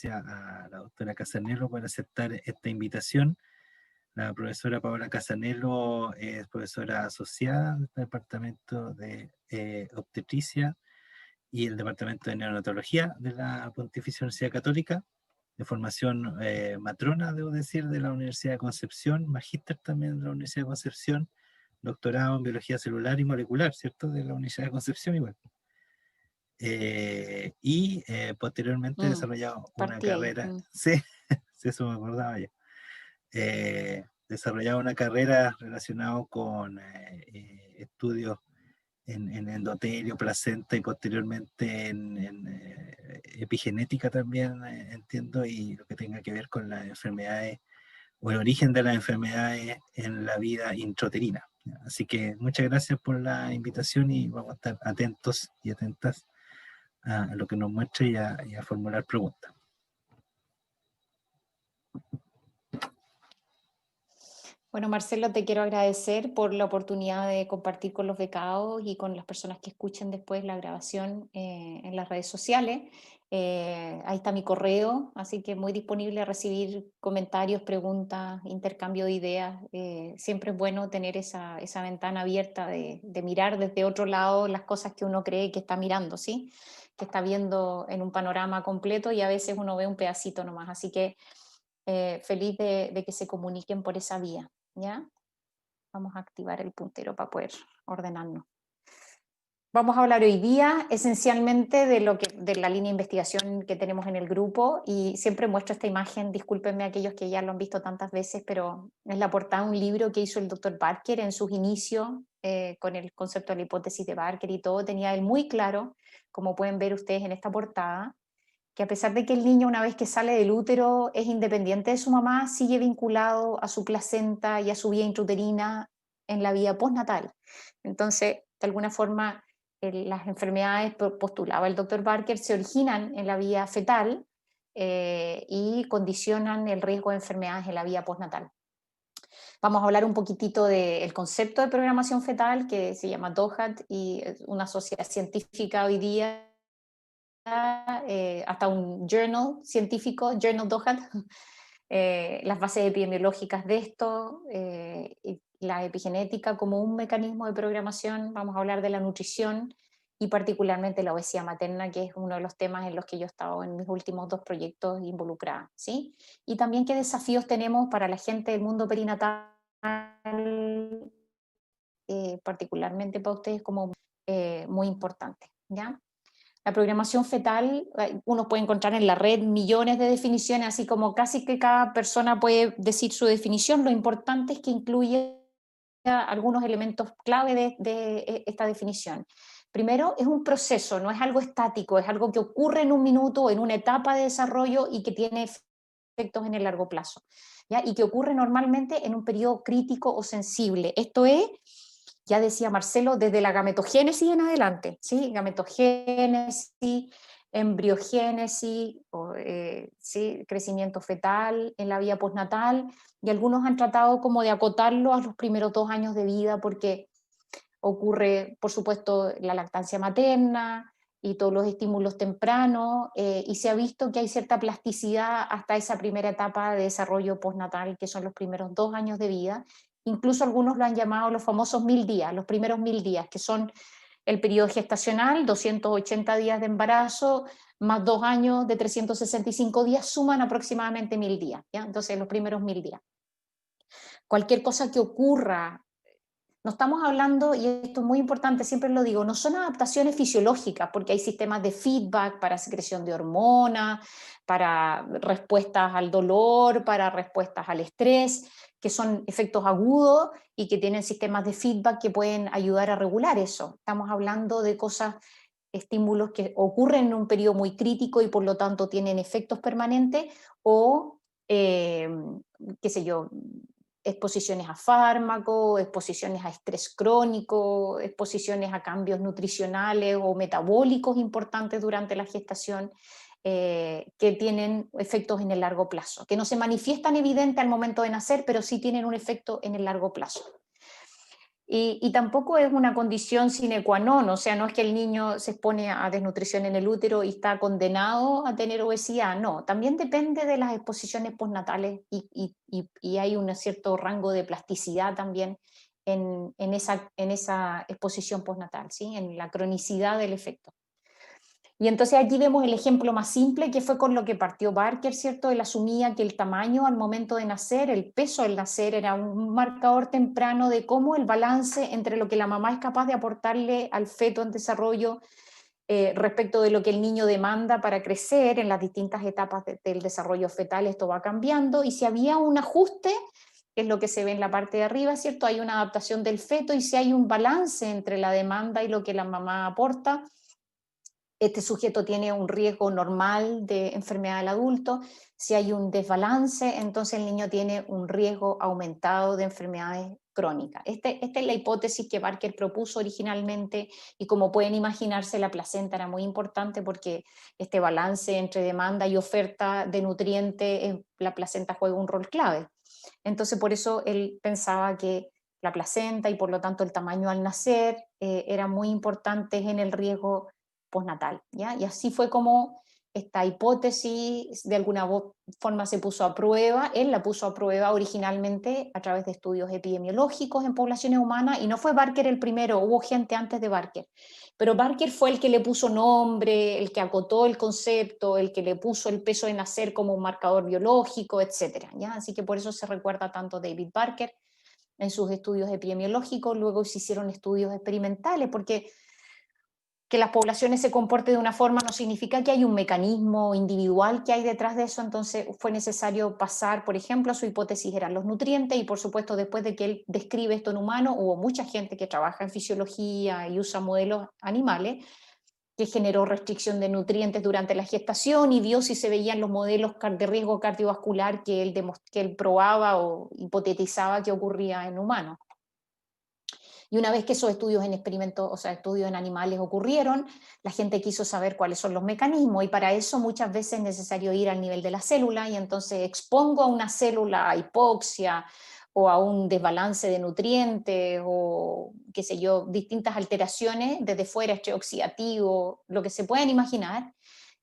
a la doctora Casanello por aceptar esta invitación. La profesora Paola Casanello es profesora asociada del Departamento de Obstetricia y el Departamento de Neonatología de la Pontificia Universidad Católica, de formación matrona, debo decir, de la Universidad de Concepción, magíster también de la Universidad de Concepción, doctorado en Biología Celular y Molecular, ¿cierto? De la Universidad de Concepción igual. Posteriormente he desarrollado una Partí ahí. carrera, sí, sí, eso me acordaba ya. Desarrollado una carrera relacionada con estudios en endotelio, placenta y posteriormente en epigenética también, entiendo, y lo que tenga que ver con las enfermedades o el origen de las enfermedades en la vida intrauterina. Así que muchas gracias por la invitación y vamos a estar atentos y atentas a lo que nos muestre y a formular preguntas. Bueno, Marcelo, te quiero agradecer por la oportunidad de compartir con los becados y con las personas que escuchen después la grabación en las redes sociales. Ahí está mi correo, así que muy disponible a recibir comentarios, preguntas, intercambio de ideas. Siempre es bueno tener esa ventana abierta de mirar desde otro lado las cosas que uno cree que está mirando, ¿sí? Que está viendo en un panorama completo y a veces uno ve un pedacito nomás. Así que feliz de que se comuniquen por esa vía. ¿Ya? Vamos a activar el puntero para poder ordenarnos. Vamos a hablar hoy día esencialmente de la línea de investigación que tenemos en el grupo y siempre muestro esta imagen, discúlpenme a aquellos que ya lo han visto tantas veces, pero es la portada de un libro que hizo el doctor Barker en sus inicios con el concepto de la hipótesis de Barker y todo, tenía él muy claro, como pueden ver ustedes en esta portada, que a pesar de que el niño una vez que sale del útero es independiente de su mamá, sigue vinculado a su placenta y a su vía intrauterina en la vida postnatal. Entonces, de alguna forma, las enfermedades, postulaba el doctor Barker, se originan en la vía fetal y condicionan el riesgo de enfermedades en la vía postnatal. Vamos a hablar un poquitito del concepto de programación fetal que se llama DOHAT y es una sociedad científica hoy día hasta un journal científico, Journal DOHAT, las bases epidemiológicas de esto, y la epigenética como un mecanismo de programación. Vamos a hablar de la nutrición y particularmente la obesidad materna, que es uno de los temas en los que yo he estado en mis últimos 2 proyectos involucrada, ¿sí? Y también qué desafíos tenemos para la gente del mundo perinatal, particularmente para ustedes como muy importante, ¿ya? La programación fetal, uno puede encontrar en la red millones de definiciones, así como casi que cada persona puede decir su definición. Lo importante es que incluya algunos elementos clave de esta definición. Primero, es un proceso, no es algo estático, es algo que ocurre en un minuto, en una etapa de desarrollo y que tiene efectos en el largo plazo, ¿ya? Y que ocurre normalmente en un periodo crítico o sensible. Esto es, ya decía Marcelo, desde la gametogénesis en adelante, ¿sí? Gametogénesis, embriogénesis, ¿sí? Crecimiento fetal en la vía postnatal, y algunos han tratado como de acotarlo a los primeros 2 años de vida porque ocurre, por supuesto, la lactancia materna y todos los estímulos tempranos, y se ha visto que hay cierta plasticidad hasta esa primera etapa de desarrollo postnatal, que son los primeros 2 años de vida. Incluso algunos lo han llamado los famosos 1000 días, los primeros 1000 días, que son el periodo gestacional, 280 días de embarazo, más 2 años de 365 días, suman aproximadamente 1000 días, ¿ya? Entonces, los primeros 1000 días. Cualquier cosa que ocurra, no estamos hablando, y esto es muy importante, siempre lo digo, no son adaptaciones fisiológicas, porque hay sistemas de feedback para secreción de hormonas, para respuestas al dolor, para respuestas al estrés, que son efectos agudos y que tienen sistemas de feedback que pueden ayudar a regular eso. Estamos hablando de cosas, estímulos que ocurren en un periodo muy crítico y por lo tanto tienen efectos permanentes o, qué sé yo, exposiciones a fármacos, exposiciones a estrés crónico, exposiciones a cambios nutricionales o metabólicos importantes durante la gestación, que tienen efectos en el largo plazo, que no se manifiestan evidente al momento de nacer, pero sí tienen un efecto en el largo plazo. Y tampoco es una condición sine qua non, o sea, no es que el niño se expone a desnutrición en el útero y está condenado a tener obesidad, no, también depende de las exposiciones postnatales y hay un cierto rango de plasticidad también en esa exposición postnatal, ¿sí? En la cronicidad del efecto. Y entonces aquí vemos el ejemplo más simple, que fue con lo que partió Barker, ¿cierto? Él asumía que el tamaño al momento de nacer, el peso al nacer, era un marcador temprano de cómo el balance entre lo que la mamá es capaz de aportarle al feto en desarrollo respecto de lo que el niño demanda para crecer en las distintas etapas del desarrollo fetal, esto va cambiando, y si había un ajuste, que es lo que se ve en la parte de arriba, ¿cierto? Hay una adaptación del feto, y si hay un balance entre la demanda y lo que la mamá aporta, este sujeto tiene un riesgo normal de enfermedad del adulto. Si hay un desbalance, entonces el niño tiene un riesgo aumentado de enfermedades crónicas. Esta es la hipótesis que Barker propuso originalmente, y como pueden imaginarse, la placenta era muy importante porque este balance entre demanda y oferta de nutrientes, la placenta juega un rol clave. Entonces por eso él pensaba que la placenta y por lo tanto el tamaño al nacer eran muy importantes en el riesgo postnatal, ¿ya? Y así fue como esta hipótesis de alguna forma se puso a prueba. Él la puso a prueba originalmente a través de estudios epidemiológicos en poblaciones humanas, y no fue Barker el primero, hubo gente antes de Barker, pero Barker fue el que le puso nombre, el que acotó el concepto, el que le puso el peso de nacer como un marcador biológico, etcétera, ¿ya? Así que por eso se recuerda tanto a David Barker en sus estudios epidemiológicos. Luego se hicieron estudios experimentales, porque que las poblaciones se comporten de una forma no significa que hay un mecanismo individual que hay detrás de eso. Entonces fue necesario pasar, por ejemplo, su hipótesis eran los nutrientes, y por supuesto después de que él describe esto en humano, hubo mucha gente que trabaja en fisiología y usa modelos animales, que generó restricción de nutrientes durante la gestación y vio si se veían los modelos de riesgo cardiovascular que él probaba o hipotetizaba que ocurría en humanos. Y una vez que esos estudios en experimentos, o sea, estudios en animales ocurrieron, la gente quiso saber cuáles son los mecanismos, y para eso muchas veces es necesario ir al nivel de la célula, y entonces expongo a una célula a hipoxia o a un desbalance de nutrientes o, qué sé yo, distintas alteraciones desde fuera, estrés oxidativo, lo que se puedan imaginar,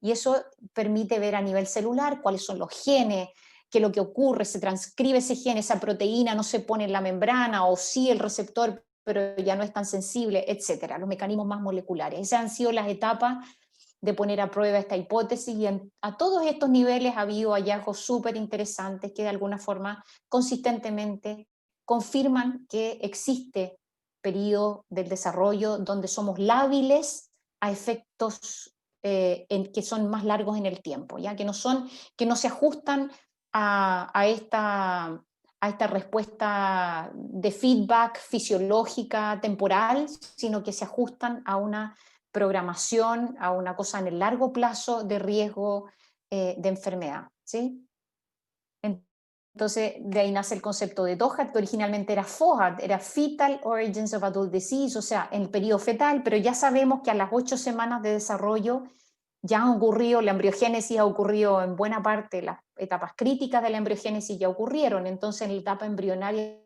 y eso permite ver a nivel celular cuáles son los genes, que lo que ocurre, se transcribe ese gen, esa proteína no se pone en la membrana, o sí el receptor pero ya no es tan sensible, etcétera, los mecanismos más moleculares. Esas han sido las etapas de poner a prueba esta hipótesis, y a todos estos niveles ha habido hallazgos súper interesantes que de alguna forma consistentemente confirman que existe periodo del desarrollo donde somos lábiles a efectos que son más largos en el tiempo, ¿ya? Que no se ajustan a esta respuesta de feedback fisiológica temporal, sino que se ajustan a una programación, a una cosa en el largo plazo de riesgo de enfermedad, ¿sí? Entonces, de ahí nace el concepto de DOHAT, que originalmente era FOHAT, era Fetal Origins of Adult Disease, o sea, en el periodo fetal, pero ya sabemos que a las 8 semanas de desarrollo ya ha ocurrido, la embriogénesis ha ocurrido en buena parte, las etapas críticas de la embriogénesis ya ocurrieron, entonces en la etapa embrionaria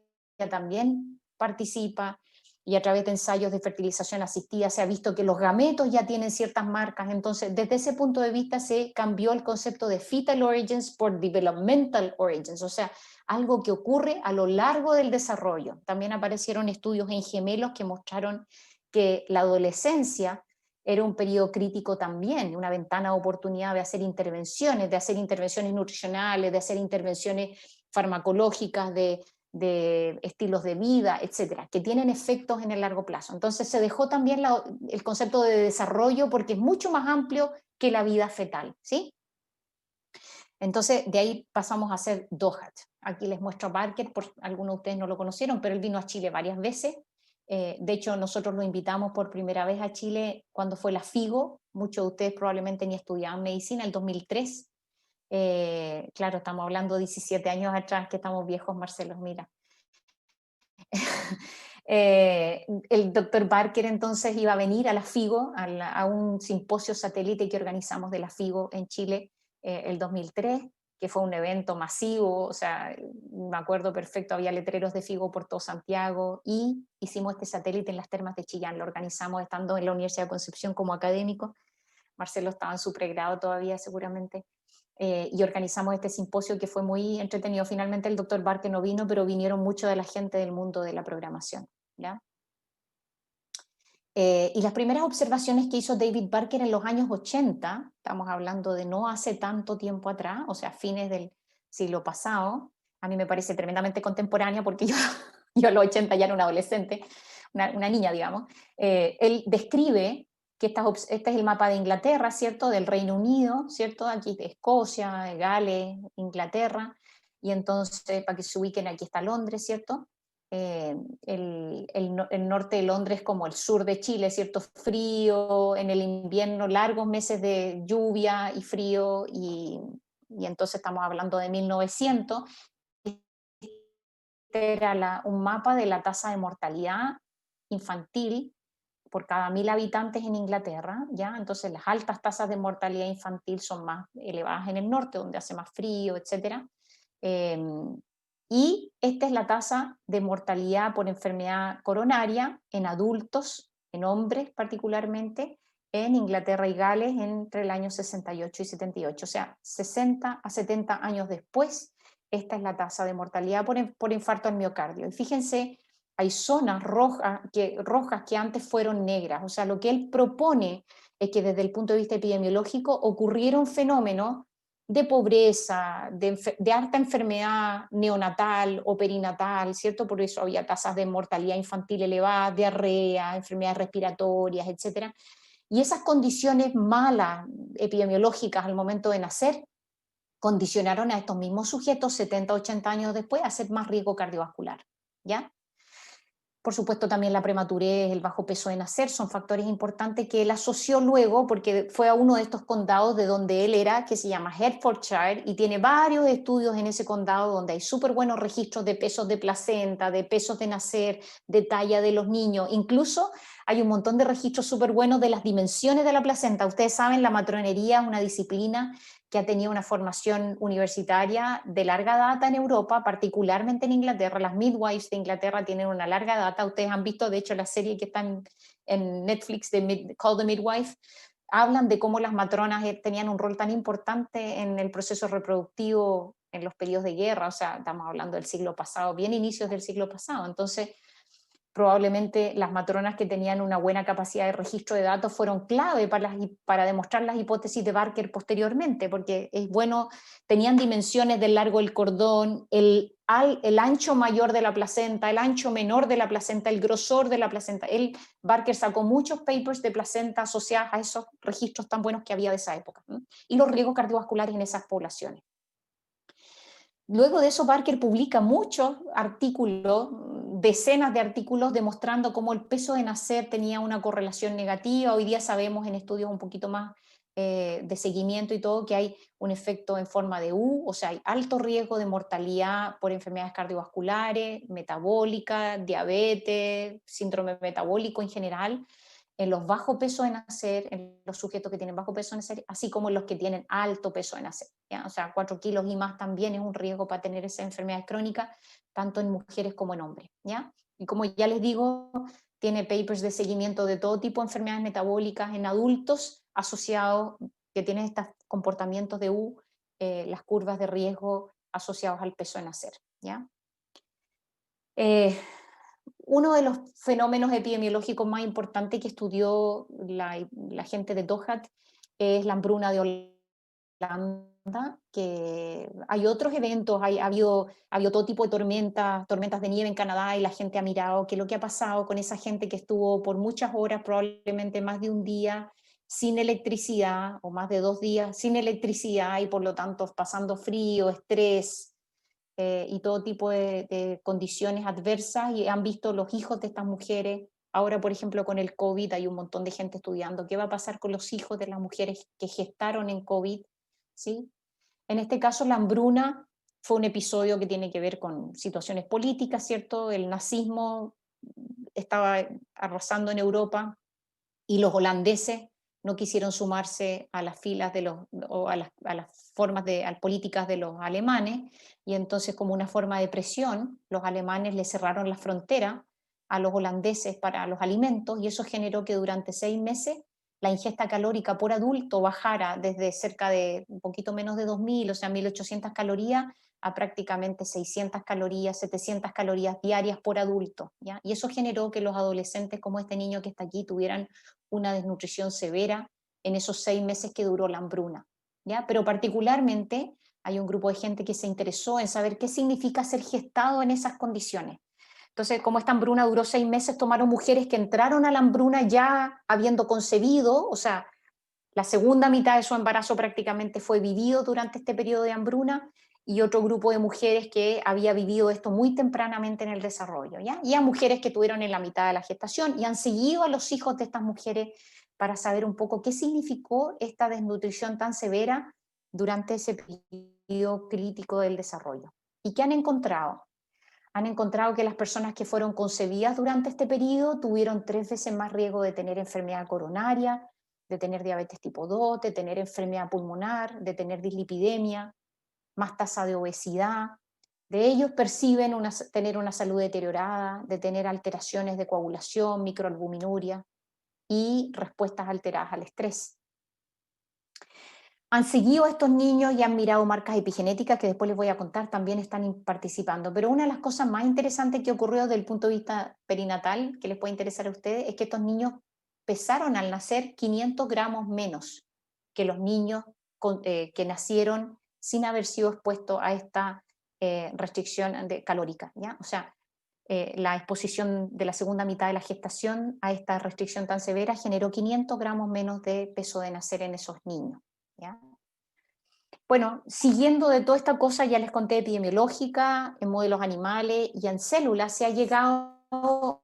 también participa, y a través de ensayos de fertilización asistida se ha visto que los gametos ya tienen ciertas marcas. Entonces desde ese punto de vista se cambió el concepto de fetal origins por developmental origins, o sea, algo que ocurre a lo largo del desarrollo. También aparecieron estudios en gemelos que mostraron que la adolescencia era un periodo crítico también, una ventana de oportunidad de hacer intervenciones nutricionales, de hacer intervenciones farmacológicas, de estilos de vida, etcétera, que tienen efectos en el largo plazo. Entonces se dejó también el concepto de desarrollo porque es mucho más amplio que la vida fetal, ¿sí? Entonces de ahí pasamos a hacer DOHAT. Aquí les muestro a Barker, por algunos de ustedes no lo conocieron, pero él vino a Chile varias veces. De hecho, nosotros lo invitamos por primera vez a Chile cuando fue la FIGO. Muchos de ustedes probablemente ni estudiaban medicina, el 2003. Claro, estamos hablando de 17 años atrás, que estamos viejos, Marcelo, mira. El doctor Barker entonces iba a venir a la FIGO, a un simposio satélite que organizamos de la FIGO en Chile el 2003. que fue un evento masivo, o sea, me acuerdo perfecto, había letreros de Figo por todo Santiago, y hicimos este satélite en las termas de Chillán, lo organizamos estando en la Universidad de Concepción como académico. Marcelo estaba en su pregrado todavía seguramente, y organizamos este simposio que fue muy entretenido. Finalmente el doctor Barker no vino, pero vinieron mucho de la gente del mundo de la programación, ¿ya? Y las primeras observaciones que hizo David Barker en los años 80, estamos hablando de no hace tanto tiempo atrás, o sea, fines del siglo pasado, a mí me parece tremendamente contemporánea porque yo a los 80 ya era una adolescente, una niña, digamos. Él describe que este es el mapa de Inglaterra, ¿cierto? Del Reino Unido, ¿cierto? Aquí Escocia, Gales, Inglaterra, y entonces, para que se ubiquen, aquí está Londres, ¿cierto? El norte de Londres como el sur de Chile, ¿cierto? Frío, en el invierno largos meses de lluvia y frío, y entonces estamos hablando de 1900. Este era un mapa de la tasa de mortalidad infantil por cada 1000 habitantes en Inglaterra, ¿ya? Entonces las altas tasas de mortalidad infantil son más elevadas en el norte, donde hace más frío, etc. Y esta es la tasa de mortalidad por enfermedad coronaria en adultos, en hombres particularmente, en Inglaterra y Gales entre el año 68 y 78. O sea, 60 a 70 años después, esta es la tasa de mortalidad por infarto al miocardio. Y fíjense, hay zonas rojas que antes fueron negras. O sea, lo que él propone es que desde el punto de vista epidemiológico ocurrieron fenómenos de pobreza, de alta enfermedad neonatal o perinatal, ¿cierto? Por eso había tasas de mortalidad infantil elevadas, diarrea, enfermedades respiratorias, etc. Y esas condiciones malas epidemiológicas al momento de nacer condicionaron a estos mismos sujetos 70, 80 años después a ser más riesgo cardiovascular, ¿ya? Por supuesto, también la prematurez, el bajo peso de nacer son factores importantes que él asoció luego, porque fue a uno de estos condados de donde él era, que se llama Hertfordshire, y tiene varios estudios en ese condado donde hay súper buenos registros de pesos de placenta, de pesos de nacer, de talla de los niños. Incluso hay un montón de registros súper buenos de las dimensiones de la placenta. Ustedes saben, la matronería es una disciplina que ha tenido una formación universitaria de larga data en Europa, particularmente en Inglaterra. Las midwives de Inglaterra tienen una larga data. Ustedes han visto, de hecho, la serie que está en Netflix de Call the Midwife. Hablan de cómo las matronas tenían un rol tan importante en el proceso reproductivo en los periodos de guerra. O sea, estamos hablando del siglo pasado, bien inicios del siglo pasado. Entonces, probablemente las matronas que tenían una buena capacidad de registro de datos fueron clave para demostrar las hipótesis de Barker posteriormente, porque es bueno, tenían dimensiones del largo del cordón, el ancho mayor de la placenta, el ancho menor de la placenta, el grosor de la placenta. Barker sacó muchos papers de placenta asociados a esos registros tan buenos que había de esa época, ¿no? Y los riesgos cardiovasculares en esas poblaciones. Luego de eso, Barker publica muchos artículos, decenas de artículos demostrando cómo el peso de nacer tenía una correlación negativa. Hoy día sabemos en estudios un poquito más de seguimiento y todo que hay un efecto en forma de U, o sea, hay alto riesgo de mortalidad por enfermedades cardiovasculares, metabólicas, diabetes, síndrome metabólico en general, en los bajo peso de nacer, en los sujetos que tienen bajo peso de nacer, así como en los que tienen alto peso de nacer, ¿ya? O sea, 4 kilos y más también es un riesgo para tener esa enfermedad crónica, tanto en mujeres como en hombres, ¿ya? Y como ya les digo, tiene papers de seguimiento de todo tipo de enfermedades metabólicas en adultos asociados, que tienen estos comportamientos de U, las curvas de riesgo asociados al peso de nacer, ¿ya? Uno de los fenómenos epidemiológicos más importantes que estudió la gente de DOHAT es la hambruna de Holanda, que hay otros eventos, ha habido todo tipo de tormentas de nieve en Canadá, y la gente ha mirado qué es lo que ha pasado con esa gente que estuvo por muchas horas, probablemente más de un día, sin electricidad, o más de 2 días sin electricidad, y por lo tanto pasando frío, estrés, y todo tipo de condiciones adversas, y han visto los hijos de estas mujeres. Ahora, por ejemplo, con el COVID hay un montón de gente estudiando qué va a pasar con los hijos de las mujeres que gestaron en COVID, ¿sí? En este caso, la hambruna fue un episodio que tiene que ver con situaciones políticas, ¿cierto? El nazismo estaba arrasando en Europa, y los holandeses no quisieron sumarse a las filas o a las políticas de los alemanes, y entonces, como una forma de presión, los alemanes le cerraron la frontera a los holandeses para los alimentos, y eso generó que durante 6 meses la ingesta calórica por adulto bajara desde cerca de un poquito menos de 2000, o sea, 1800 calorías, a prácticamente 600 calorías, 700 calorías diarias por adulto, ¿ya? Y eso generó que los adolescentes, como este niño que está aquí, tuvieran una desnutrición severa en esos 6 meses que duró la hambruna, ¿ya? Pero particularmente hay un grupo de gente que se interesó en saber qué significa ser gestado en esas condiciones. Entonces, como esta hambruna duró 6 meses, tomaron mujeres que entraron a la hambruna ya habiendo concebido, o sea, la segunda mitad de su embarazo prácticamente fue vivido durante este periodo de hambruna, y otro grupo de mujeres que había vivido esto muy tempranamente en el desarrollo, ¿ya? Y a mujeres que tuvieron en la mitad de la gestación, y han seguido a los hijos de estas mujeres para saber un poco qué significó esta desnutrición tan severa durante ese periodo crítico del desarrollo. ¿Y qué han encontrado? Han encontrado que las personas que fueron concebidas durante este periodo tuvieron 3 veces más riesgo de tener enfermedad coronaria, de tener diabetes tipo 2, de tener enfermedad pulmonar, de tener dislipidemia, más tasa de obesidad. De ellos perciben tener una salud deteriorada, de tener alteraciones de coagulación, microalbuminuria y respuestas alteradas al estrés. Han seguido a estos niños y han mirado marcas epigenéticas que después les voy a contar, también están participando. Pero una de las cosas más interesantes que ocurrió desde el punto de vista perinatal, que les puede interesar a ustedes, es que estos niños pesaron al nacer 500 gramos menos que los niños que nacieron sin haber sido expuestos a esta restricción calórica, ¿ya? O sea, la exposición de la segunda mitad de la gestación a esta restricción tan severa generó 500 gramos menos de peso de nacer en esos niños, ¿ya? Bueno, siguiendo de toda esta cosa, ya les conté epidemiológica, en modelos animales y en células, se ha llegado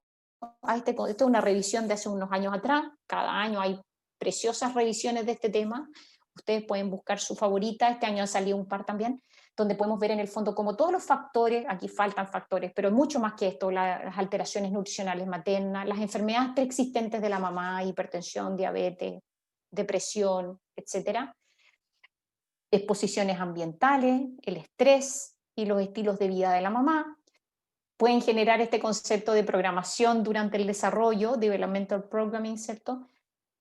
a esto es una revisión de hace unos años atrás. Cada año hay preciosas revisiones de este tema. Ustedes pueden buscar su favorita, este año han salido un par también, donde podemos ver en el fondo como todos los factores, aquí faltan factores, pero mucho más que esto, las alteraciones nutricionales maternas, las enfermedades preexistentes de la mamá, hipertensión, diabetes, depresión, etcétera, exposiciones ambientales, el estrés y los estilos de vida de la mamá. Pueden generar este concepto de programación durante el desarrollo, developmental programming, ¿cierto?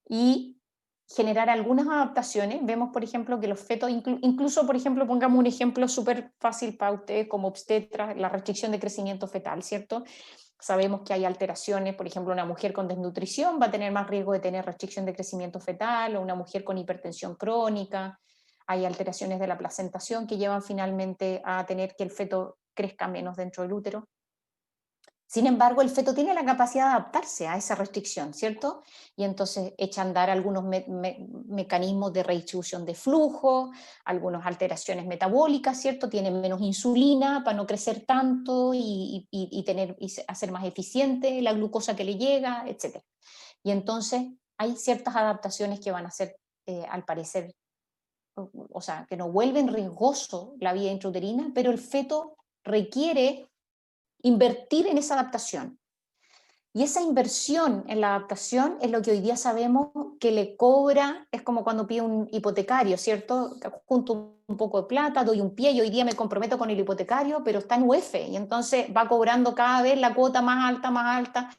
Y generar algunas adaptaciones. Vemos, por ejemplo, que los fetos, incluso, por ejemplo, pongamos un ejemplo súper fácil para ustedes como obstetra, la restricción de crecimiento fetal, ¿cierto? Sabemos que hay alteraciones, por ejemplo, una mujer con desnutrición va a tener más riesgo de tener restricción de crecimiento fetal, o una mujer con hipertensión crónica. Hay alteraciones de la placentación que llevan finalmente a tener que el feto crezca menos dentro del útero. Sin embargo, el feto tiene la capacidad de adaptarse a esa restricción, ¿cierto? Y entonces echa a andar algunos mecanismos de redistribución de flujo, algunas alteraciones metabólicas, ¿cierto? Tiene menos insulina para no crecer tanto y hacer más eficiente la glucosa que le llega, etc. Y entonces hay ciertas adaptaciones que van a ser, al parecer, o sea, que no vuelven riesgoso la vida intrauterina, pero el feto requiere invertir en esa adaptación. Y esa inversión en la adaptación es lo que hoy día sabemos que le cobra, es como cuando pide un hipotecario, ¿cierto? Junto un poco de plata, doy un pie y hoy día me comprometo con el hipotecario, pero está en UF y entonces va cobrando cada vez la cuota más alta,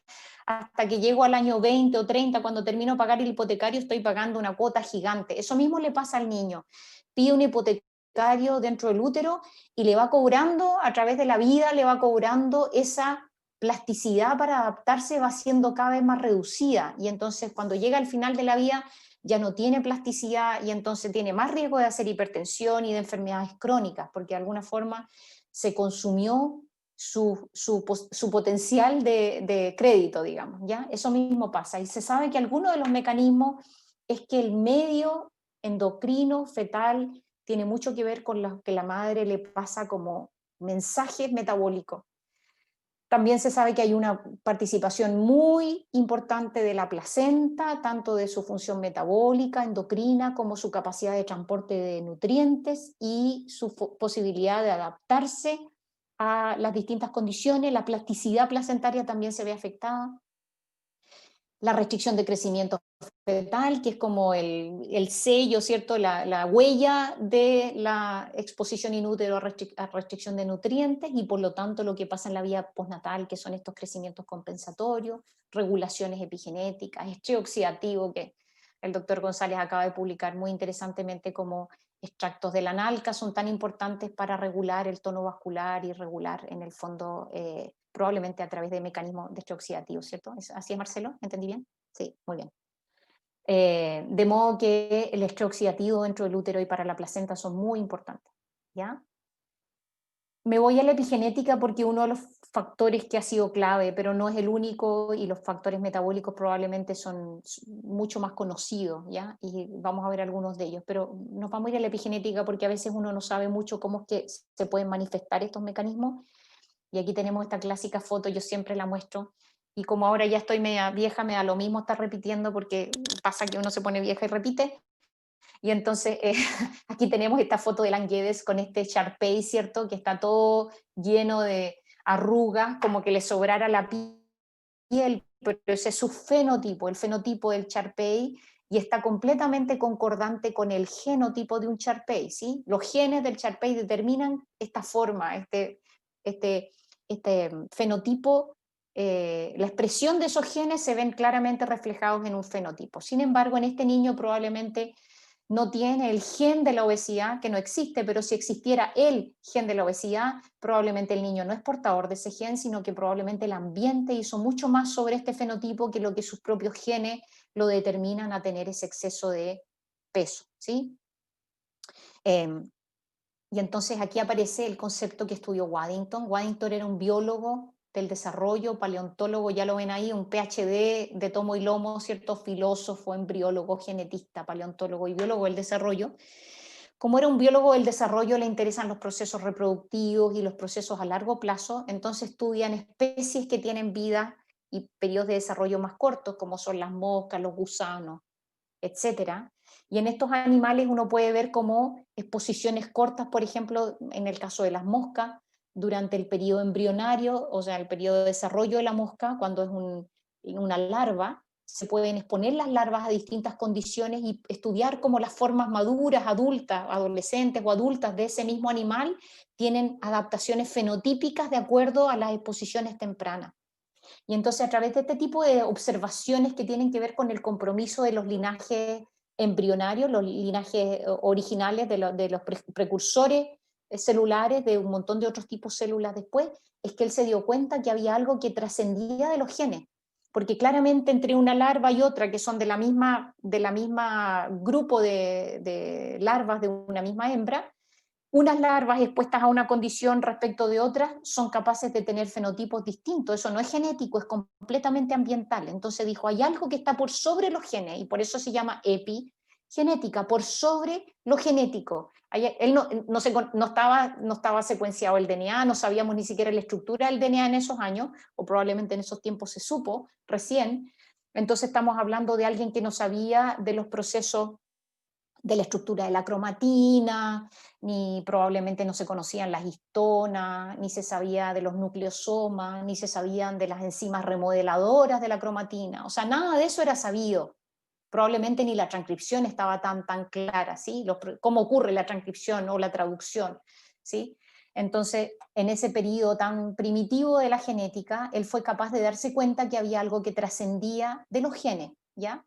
hasta que llego al año 20 o 30, cuando termino de pagar el hipotecario, estoy pagando una cuota gigante. Eso mismo le pasa al niño. Pide un hipotecario dentro del útero y le va cobrando, a través de la vida, le va cobrando esa plasticidad para adaptarse, va siendo cada vez más reducida. Y entonces cuando llega al final de la vida ya no tiene plasticidad y entonces tiene más riesgo de hacer hipertensión y de enfermedades crónicas, porque de alguna forma se consumió su potencial de crédito, digamos, ¿ya? Eso mismo pasa. Y se sabe que alguno de los mecanismos es que el medio endocrino fetal tiene mucho que ver con lo que la madre le pasa como mensajes metabólicos. También se sabe que hay una participación muy importante de la placenta, tanto de su función metabólica, endocrina, como su capacidad de transporte de nutrientes y su posibilidad de adaptarse a las distintas condiciones. La plasticidad placentaria también se ve afectada. La restricción de crecimiento fetal, que es como el sello, ¿cierto? La huella de la exposición in utero a restricción de nutrientes, y por lo tanto lo que pasa en la vida postnatal, que son estos crecimientos compensatorios, regulaciones epigenéticas, estrés oxidativo, que el doctor González acaba de publicar muy interesantemente, como extractos de la NALCA son tan importantes para regular el tono vascular y regular en el fondo, probablemente a través de mecanismos de estrés oxidativo, ¿cierto? ¿Así es, Marcelo? ¿Entendí bien? Sí, muy bien. De modo que el estrés oxidativo dentro del útero y para la placenta son muy importantes, ¿ya? Me voy a la epigenética porque uno de los factores que ha sido clave, pero no es el único, y los factores metabólicos probablemente son mucho más conocidos, ¿ya? Y vamos a ver algunos de ellos, pero nos vamos a ir a la epigenética porque a veces uno no sabe mucho cómo es que se pueden manifestar estos mecanismos. Y aquí tenemos esta clásica foto, yo siempre la muestro, y como ahora ya estoy media vieja, me da lo mismo estar repitiendo porque pasa que uno se pone vieja y repite. Y entonces aquí tenemos esta foto de Languedes con este Shar-Pei, ¿cierto? Que está todo lleno de arrugas, como que le sobrara la piel, pero ese es su fenotipo, el fenotipo del Shar-Pei, y está completamente concordante con el genotipo de un Shar-Pei, ¿sí? Los genes del Shar-Pei determinan esta forma, este, este fenotipo. La expresión de esos genes se ven claramente reflejados en un fenotipo. Sin embargo, en este niño probablemente no tiene el gen de la obesidad, que no existe, pero si existiera el gen de la obesidad, probablemente el niño no es portador de ese gen, sino que probablemente el ambiente hizo mucho más sobre este fenotipo que lo que sus propios genes lo determinan a tener ese exceso de peso, ¿sí? Y entonces aquí aparece el concepto que estudió Waddington. Waddington era un biólogo del desarrollo, paleontólogo, ya lo ven ahí, un PhD de tomo y lomo, ¿cierto? Filósofo, embriólogo, genetista, paleontólogo y biólogo del desarrollo. Como era un biólogo del desarrollo, le interesan los procesos reproductivos y los procesos a largo plazo, entonces estudian especies que tienen vida y periodos de desarrollo más cortos, como son las moscas, los gusanos, etcétera. Y en estos animales uno puede ver como exposiciones cortas, por ejemplo, en el caso de las moscas, durante el periodo embrionario, o sea, el periodo de desarrollo de la mosca, cuando es una larva, se pueden exponer las larvas a distintas condiciones y estudiar cómo las formas maduras, adultas, adolescentes o adultas de ese mismo animal tienen adaptaciones fenotípicas de acuerdo a las exposiciones tempranas. Y entonces a través de este tipo de observaciones que tienen que ver con el compromiso de los linajes embrionarios, los linajes originales de los precursores celulares, de un montón de otros tipos de células después, es que él se dio cuenta que había algo que trascendía de los genes, porque claramente entre una larva y otra, que son de la misma grupo de larvas de una misma hembra, unas larvas expuestas a una condición respecto de otras son capaces de tener fenotipos distintos. Eso no es genético, es completamente ambiental. Entonces dijo, hay algo que está por sobre los genes, y por eso se llama epigenética, por sobre lo genético. Él no estaba secuenciado el DNA, no sabíamos ni siquiera la estructura del DNA en esos años, o probablemente en esos tiempos se supo recién. Entonces estamos hablando de alguien que no sabía de los procesos de la estructura de la cromatina, ni probablemente no se conocían las histonas, ni se sabía de los nucleosomas, ni se sabían de las enzimas remodeladoras de la cromatina. O sea, nada de eso era sabido. Probablemente ni la transcripción estaba tan clara, ¿sí? Cómo ocurre la transcripción o la traducción, ¿sí? Entonces, en ese periodo tan primitivo de la genética, él fue capaz de darse cuenta que había algo que trascendía de los genes, ¿ya?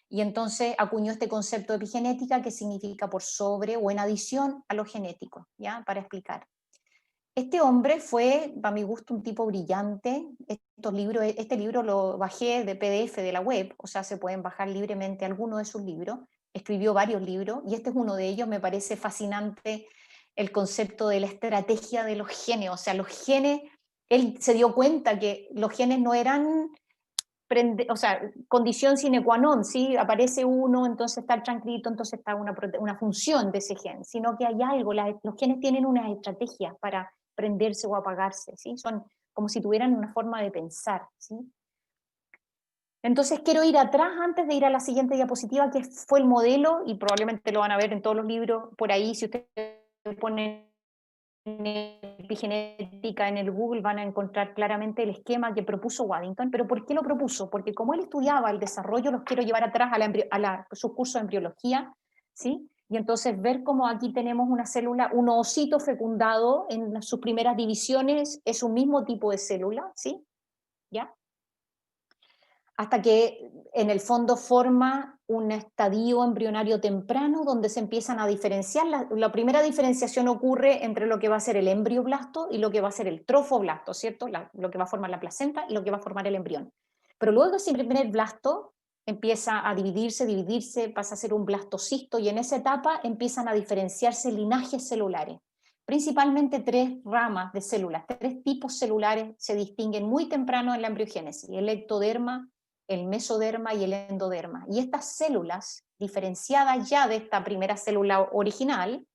Y entonces acuñó este concepto de epigenética, que significa por sobre o en adición a lo genético, ¿ya? Para explicar. Este hombre fue, para mi gusto, un tipo brillante. Este libro lo bajé de PDF de la web, o sea, se pueden bajar libremente algunos de sus libros. Escribió varios libros y este es uno de ellos. Me parece fascinante el concepto de la estrategia de los genes. O sea, los genes, él se dio cuenta que los genes no eran o sea, condición sine qua non, ¿sí? Aparece uno, entonces está el transcrito, entonces está una función de ese gen, sino que hay algo, los genes tienen unas estrategias para prenderse o apagarse, ¿sí? Son como si tuvieran una forma de pensar, ¿sí? Entonces quiero ir atrás antes de ir a la siguiente diapositiva, que fue el modelo, y probablemente lo van a ver en todos los libros por ahí, si ustedes ponen epigenética en el Google van a encontrar claramente el esquema que propuso Waddington. ¿Pero por qué lo propuso? Porque como él estudiaba el desarrollo, los quiero llevar atrás a sus cursos de embriología, ¿sí? Y entonces ver cómo aquí tenemos una célula, un ovocito fecundado en sus primeras divisiones, es un mismo tipo de célula, ¿sí? ¿Ya? Hasta que en el fondo forma un estadio embrionario temprano donde se empiezan a diferenciar. La primera diferenciación ocurre entre lo que va a ser el embrioblasto y lo que va a ser el trofoblasto, ¿cierto? Lo que va a formar la placenta y lo que va a formar el embrión. Pero luego ese primer blasto empieza a dividirse, pasa a ser un blastocisto y en esa etapa empiezan a diferenciarse linajes celulares. Principalmente 3 ramas de células, 3 tipos celulares se distinguen muy temprano en la embriogénesis: el ectoderma, el mesoderma y el endoderma. Y estas células, diferenciadas ya de esta primera célula original,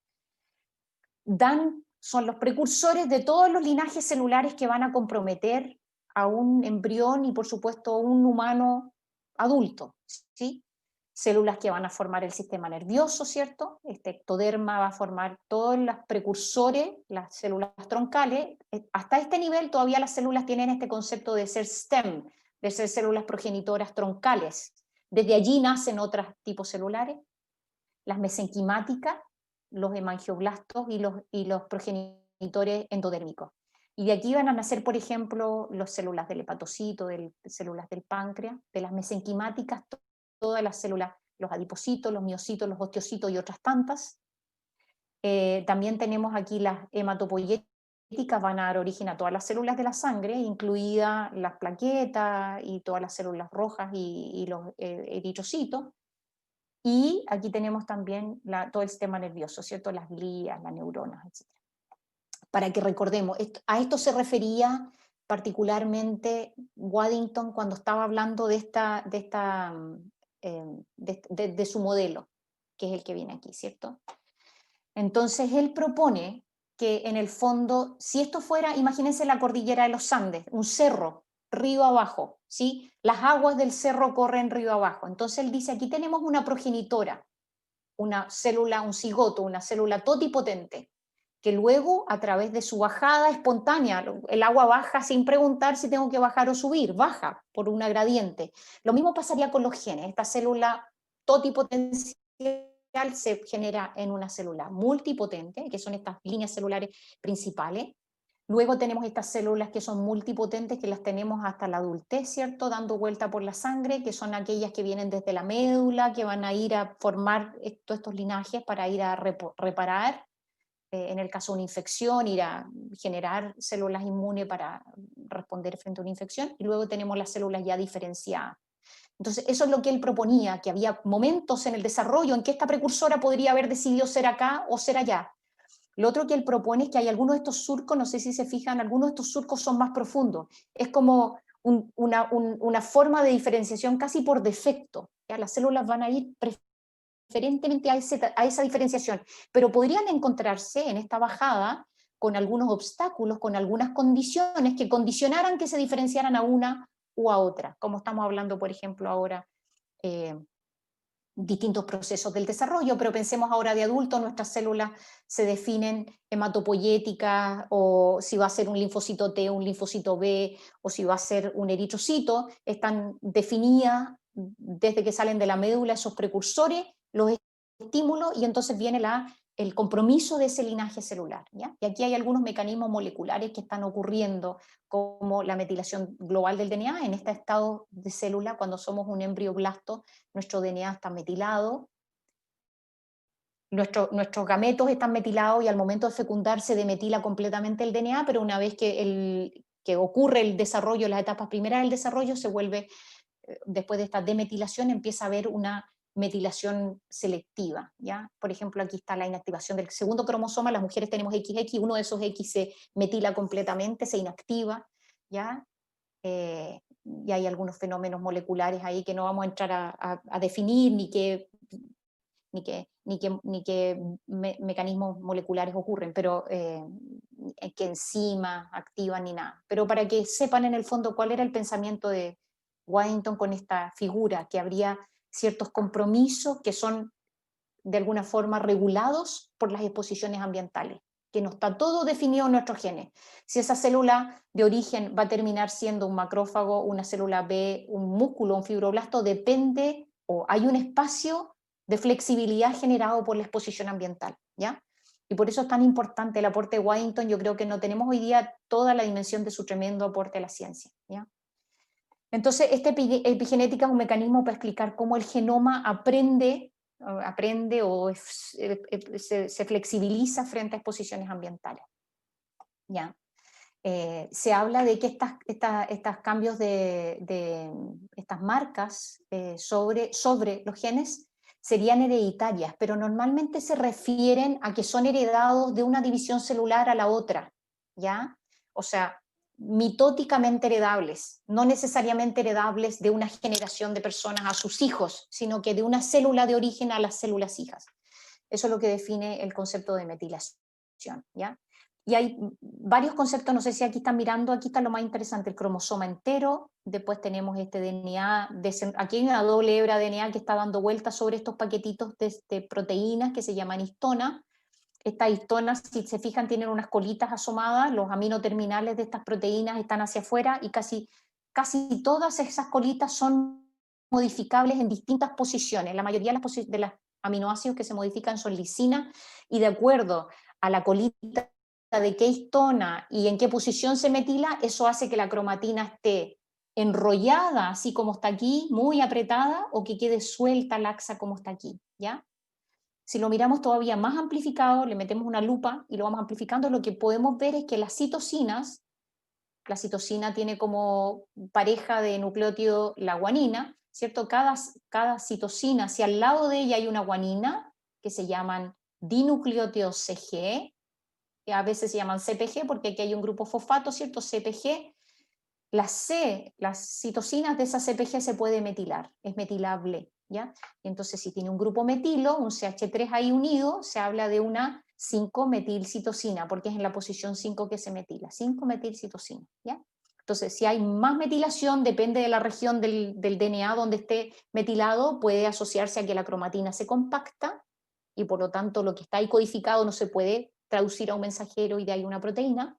son los precursores de todos los linajes celulares que van a comprometer a un embrión y por supuesto a un humano adulto, ¿sí? Células que van a formar el sistema nervioso, ¿cierto? Este ectoderma va a formar todos los precursores, las células troncales. Hasta este nivel todavía las células tienen este concepto de ser STEM, de ser células progenitoras troncales. Desde allí nacen otros tipos celulares, las mesenquimáticas, los hemangioblastos y los progenitores endodérmicos. Y de aquí van a nacer, por ejemplo, las células del hepatocito, células del páncreas, de las mesenquimáticas, todas las células, los adipocitos, los miocitos, los osteocitos y otras tantas. También tenemos aquí las hematopoyéticas, van a dar origen a todas las células de la sangre, incluidas las plaquetas y todas las células rojas y los eritrocitos. Y aquí tenemos también todo el sistema nervioso, ¿cierto? Las glías, las neuronas, etc. Para que recordemos, a esto se refería particularmente Waddington cuando estaba hablando de su modelo, que es el que viene aquí, ¿cierto? Entonces él propone que en el fondo, si esto fuera, imagínense la cordillera de los Andes, un cerro, río abajo, ¿sí? Las aguas del cerro corren río abajo. Entonces él dice, aquí tenemos una progenitora, una célula, un cigoto, una célula totipotente, que luego a través de su bajada espontánea, el agua baja sin preguntar si tengo que bajar o subir, baja por una gradiente. Lo mismo pasaría con los genes. Esta célula totipotencial se genera en una célula multipotente, que son estas líneas celulares principales. Luego tenemos estas células que son multipotentes, que las tenemos hasta la adultez, ¿cierto? Dando vuelta por la sangre, que son aquellas que vienen desde la médula, que van a ir a formar todos estos linajes para ir a reparar, en el caso de una infección, ir a generar células inmunes para responder frente a una infección. Y luego tenemos las células ya diferenciadas. Entonces, eso es lo que él proponía, que había momentos en el desarrollo en que esta precursora podría haber decidido ser acá o ser allá. Lo otro que él propone es que hay algunos de estos surcos, no sé si se fijan, algunos de estos surcos son más profundos. Es como una forma de diferenciación casi por defecto. ¿Ya? Las células van a ir preferentemente a esa diferenciación, pero podrían encontrarse en esta bajada con algunos obstáculos, con algunas condiciones que condicionaran que se diferenciaran a una u a otra, como estamos hablando, por ejemplo, ahora, distintos procesos del desarrollo, pero pensemos ahora de adultos, nuestras células se definen hematopoyéticas, o si va a ser un linfocito T, un linfocito B, o si va a ser un eritrocito, están definidas desde que salen de la médula esos precursores, los estímulos, y entonces viene el compromiso de ese linaje celular, ¿ya? Y aquí hay algunos mecanismos moleculares que están ocurriendo, como la metilación global del DNA en este estado de célula. Cuando somos un embrioblasto, nuestro DNA está metilado, nuestros gametos están metilados y al momento de fecundar se demetila completamente el DNA, pero una vez que ocurre el desarrollo, las etapas primeras del desarrollo, se vuelve, después de esta demetilación, empieza a haber una metilación selectiva, ¿ya? Por ejemplo, aquí está la inactivación del segundo cromosoma, las mujeres tenemos XX, uno de esos X se metila completamente, se inactiva, ¿ya? Y hay algunos fenómenos moleculares ahí que no vamos a entrar a definir, ni qué mecanismos moleculares ocurren, pero qué enzimas activan ni nada. Pero para que sepan en el fondo cuál era el pensamiento de Waddington con esta figura, que habría ciertos compromisos que son de alguna forma regulados por las exposiciones ambientales. que no está todo definido en nuestros genes. Si esa célula de origen va a terminar siendo un macrófago, una célula B, un músculo, un fibroblasto, depende, o hay un espacio de flexibilidad generado por la exposición ambiental, ¿ya? Y por eso es tan importante el aporte de Waddington. Yo creo que no tenemos hoy día toda la dimensión de su tremendo aporte a la ciencia, ¿ya? Entonces, epigenética es un mecanismo para explicar cómo el genoma aprende o se flexibiliza frente a exposiciones ambientales, ¿ya? Se habla de que estos cambios estas marcas sobre los genes serían hereditarias, pero normalmente se refieren a que son heredados de una división celular a la otra, ¿ya? O sea, mitóticamente heredables, no necesariamente heredables de una generación de personas a sus hijos, sino que de una célula de origen a las células hijas. Eso es lo que define el concepto de metilación, ¿ya? Y hay varios conceptos, no sé si aquí están mirando, aquí está lo más interesante, el cromosoma entero, después tenemos este DNA, aquí hay una doble hebra de DNA que está dando vueltas sobre estos paquetitos de proteínas que se llaman histonas. Estas histonas, si se fijan, tienen unas colitas asomadas, los aminoterminales de estas proteínas están hacia afuera y casi todas esas colitas son modificables en distintas posiciones. La mayoría de los aminoácidos que se modifican son lisina y de acuerdo a la colita de qué histona y en qué posición se metila, eso hace que la cromatina esté enrollada, así como está aquí, muy apretada, o que quede suelta, laxa, como está aquí, ¿ya? Si lo miramos todavía más amplificado, le metemos una lupa y lo vamos amplificando, lo que podemos ver es que las citocinas, la citosina tiene como pareja de nucleótido la guanina, ¿cierto? Cada citosina, si al lado de ella hay una guanina, que se llaman dinucleótidos CG, que a veces se llaman CPG porque aquí hay un grupo fosfato, ¿cierto? CPG. Las citosinas de esa CPG se puede metilar, es metilable, ¿ya? Y entonces si tiene un grupo metilo, un CH3 ahí unido, se habla de una 5-metilcitosina, porque es en la posición 5 que se metila, 5-metilcitosina, ¿ya? Entonces, si hay más metilación, depende de la región del DNA donde esté metilado, puede asociarse a que la cromatina se compacta y por lo tanto lo que está ahí codificado no se puede traducir a un mensajero y de ahí una proteína,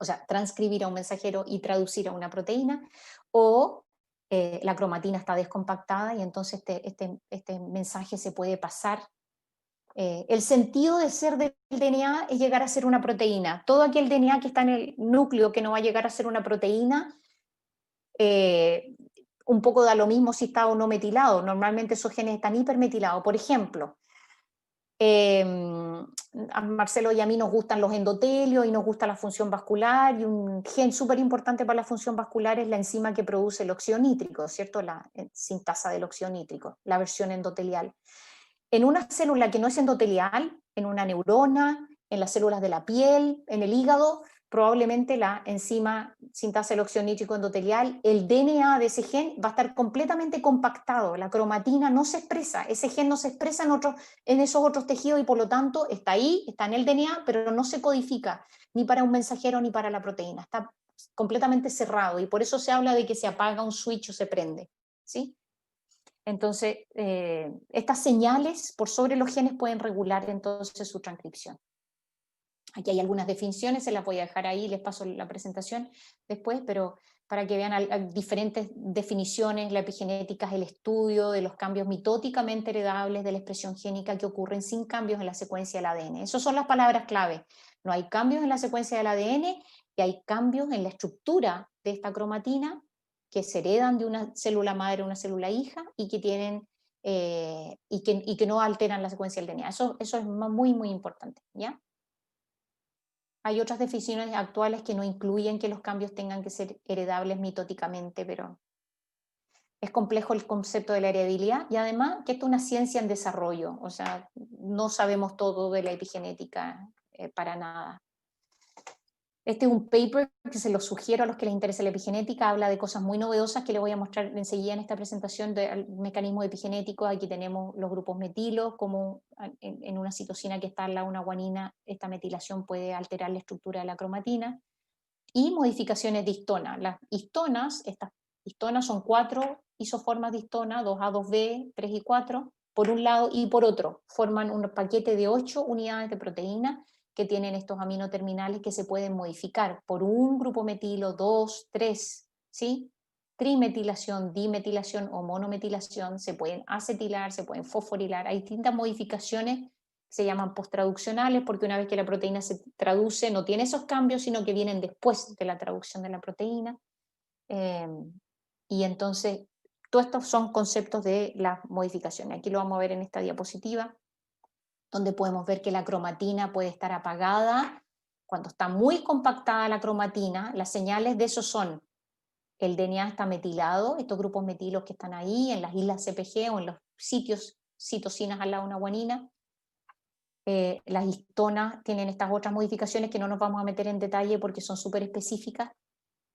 o sea, transcribir a un mensajero y traducir a una proteína, o la cromatina está descompactada y entonces este mensaje se puede pasar. El sentido de ser del DNA es llegar a ser una proteína. Todo aquel DNA que está en el núcleo que no va a llegar a ser una proteína, un poco da lo mismo si está o no metilado. Normalmente esos genes están hipermetilados. Por ejemplo, a Marcelo y a mí nos gustan los endotelios y nos gusta la función vascular, y un gen súper importante para la función vascular es la enzima que produce el óxido nítrico, ¿cierto? La sintasa del óxido nítrico, la versión endotelial. En una célula que no es endotelial, en una neurona, en las células de la piel, en el hígado, probablemente la enzima sintasa del óxido nítrico endotelial, el DNA de ese gen va a estar completamente compactado, la cromatina no se expresa, ese gen no se expresa en esos otros tejidos y por lo tanto está ahí, está en el DNA, pero no se codifica ni para un mensajero ni para la proteína, está completamente cerrado y por eso se habla de que se apaga un switch o se prende, ¿sí? Entonces, estas señales por sobre los genes pueden regular entonces su transcripción. Aquí hay algunas definiciones, se las voy a dejar ahí, les paso la presentación después, pero para que vean diferentes definiciones, la epigenética es el estudio de los cambios mitóticamente heredables de la expresión génica que ocurren sin cambios en la secuencia del ADN. Esas son las palabras clave. No hay cambios en la secuencia del ADN y hay cambios en la estructura de esta cromatina que se heredan de una célula madre a una célula hija y que tienen y que no alteran la secuencia del DNA. Eso es muy, muy importante, ¿ya? Hay otras definiciones actuales que no incluyen que los cambios tengan que ser heredables mitóticamente, pero es complejo el concepto de la heredabilidad y además que esto es una ciencia en desarrollo, o sea, no sabemos todo de la epigenética para nada. Este es un paper que se lo sugiero a los que les interese la epigenética, habla de cosas muy novedosas que les voy a mostrar enseguida en esta presentación del mecanismo epigenético. Aquí tenemos los grupos metilos, como en una citosina que está al lado de una guanina, esta metilación puede alterar la estructura de la cromatina, y modificaciones de histona. Las histonas, estas histonas son 4 isoformas de histona, 2A, 2B, 3 y 4, por un lado y por otro, forman un paquete de 8 unidades de proteína que tienen estos aminoterminales que se pueden modificar por un grupo metilo, 2, 3, ¿sí? Trimetilación, dimetilación o monometilación, se pueden acetilar, se pueden fosforilar, hay distintas modificaciones que se llaman posttraduccionales porque una vez que la proteína se traduce no tiene esos cambios, sino que vienen después de la traducción de la proteína. Y entonces, todos estos son conceptos de las modificaciones. Aquí lo vamos a ver en esta diapositiva, donde podemos ver que la cromatina puede estar apagada. Cuando está muy compactada la cromatina, las señales de eso son: el DNA está metilado, estos grupos metilos que están ahí en las islas CPG o en los sitios citosinas al lado de una guanina. Las histonas tienen estas otras modificaciones que no nos vamos a meter en detalle porque son súper específicas.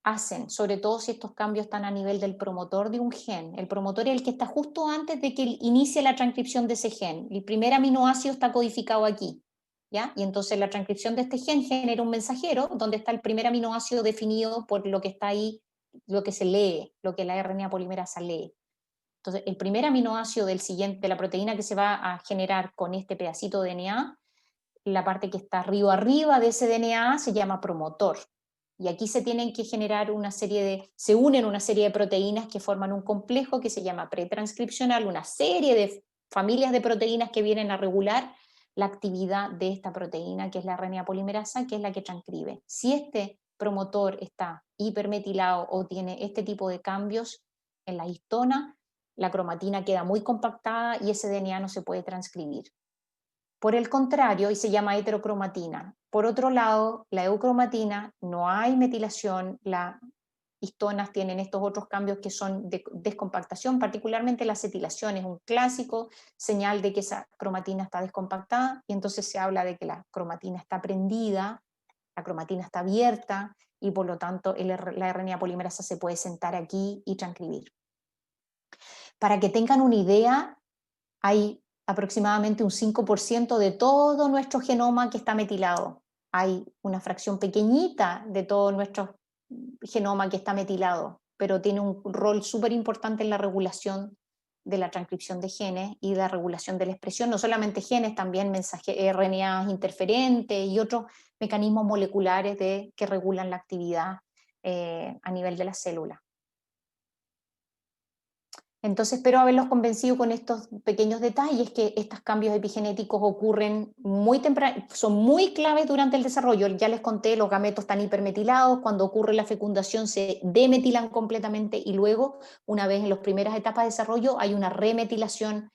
Hacen, sobre todo si estos cambios están a nivel del promotor de un gen. El promotor es el que está justo antes de que inicie la transcripción de ese gen. El primer aminoácido está codificado aquí, ¿ya? Y entonces la transcripción de este gen genera un mensajero donde está el primer aminoácido definido por lo que está ahí, lo que se lee, lo que la RNA polimerasa lee. Entonces, el primer aminoácido de la proteína que se va a generar con este pedacito de DNA, la parte que está arriba de ese DNA se llama promotor. Y aquí se tienen que generar se unen una serie de proteínas que forman un complejo que se llama pretranscripcional, una serie de familias de proteínas que vienen a regular la actividad de esta proteína, que es la RNA polimerasa, que es la que transcribe. Si este promotor está hipermetilado o tiene este tipo de cambios en la histona, la cromatina queda muy compactada y ese DNA no se puede transcribir. Por el contrario, y se llama heterocromatina. Por otro lado, la eucromatina, no hay metilación, las histonas tienen estos otros cambios que son de descompactación, particularmente la acetilación es un clásico señal de que esa cromatina está descompactada, y entonces se habla de que la cromatina está prendida, la cromatina está abierta, y por lo tanto la RNA polimerasa se puede sentar aquí y transcribir. Para que tengan una idea, hay aproximadamente un 5% de todo nuestro genoma que está metilado. Hay una fracción pequeñita de todo nuestro genoma que está metilado, pero tiene un rol súper importante en la regulación de la transcripción de genes y la regulación de la expresión, no solamente genes, también RNAs interferentes y otros mecanismos moleculares que regulan la actividad a nivel de la célula. Entonces espero haberlos convencido con estos pequeños detalles, que estos cambios epigenéticos ocurren muy temprano, son muy claves durante el desarrollo. Ya les conté, los gametos están hipermetilados, cuando ocurre la fecundación se demetilan completamente y luego, una vez en las primeras etapas de desarrollo, hay una remetilación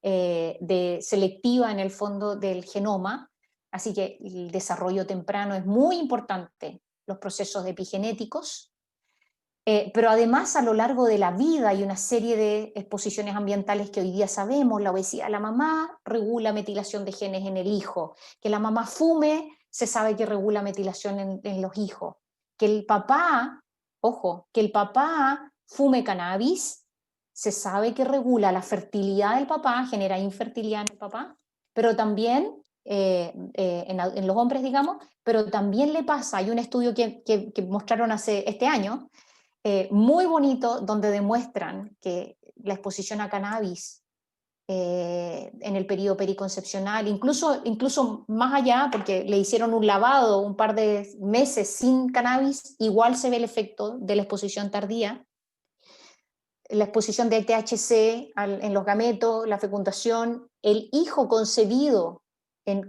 selectiva en el fondo del genoma. Así que el desarrollo temprano es muy importante, los procesos epigenéticos. Pero además a lo largo de la vida hay una serie de exposiciones ambientales que hoy día sabemos. La obesidad de la mamá regula metilación de genes en el hijo, que la mamá fume se sabe que regula metilación en los hijos, que el papá, ojo, que el papá fume cannabis se sabe que regula la fertilidad del papá, genera infertilidad en el papá, pero también en los hombres, digamos, pero también le pasa, hay un estudio que mostraron este año, muy bonito, donde demuestran que la exposición a cannabis en el periodo periconcepcional, incluso más allá, porque le hicieron un lavado un par de meses sin cannabis, igual se ve el efecto de la exposición tardía. La exposición de THC en los gametos, la fecundación, el hijo concebido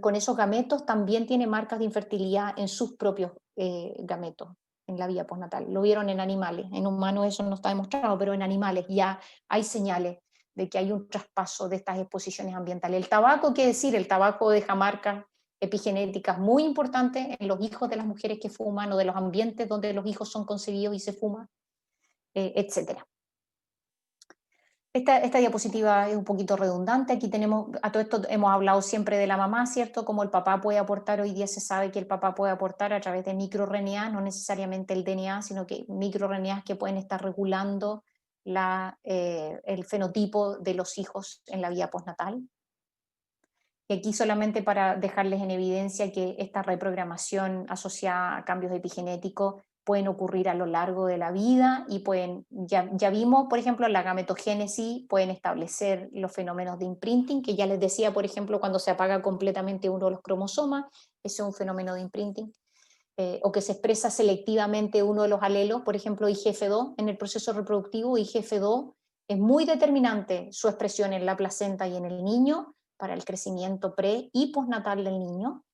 con esos gametos también tiene marcas de infertilidad en sus propios gametos en la vía postnatal. Lo vieron en animales, en humanos eso no está demostrado, pero en animales ya hay señales de que hay un traspaso de estas exposiciones ambientales. El tabaco, ¿qué decir? El tabaco deja marcas epigenéticas muy importantes en los hijos de las mujeres que fuman o de los ambientes donde los hijos son concebidos y se fuman, etcétera. Esta diapositiva es un poquito redundante. Aquí tenemos, a todo esto hemos hablado siempre de la mamá, ¿cierto? Como el papá puede aportar, hoy día se sabe que el papá puede aportar a través de microRNA, no necesariamente el DNA, sino que microRNAs que pueden estar regulando el fenotipo de los hijos en la vía postnatal. Y aquí solamente para dejarles en evidencia que esta reprogramación asociada a cambios epigenéticos pueden ocurrir a lo largo de la vida y ya vimos, por ejemplo, en la gametogénesis pueden establecer los fenómenos de imprinting, que ya les decía, por ejemplo, cuando se apaga completamente uno de los cromosomas, ese es un fenómeno de imprinting, o que se expresa selectivamente uno de los alelos, por ejemplo IGF-2 en el proceso reproductivo. IGF-2 es muy determinante su expresión en la placenta y en el niño para el crecimiento pre y postnatal del niño,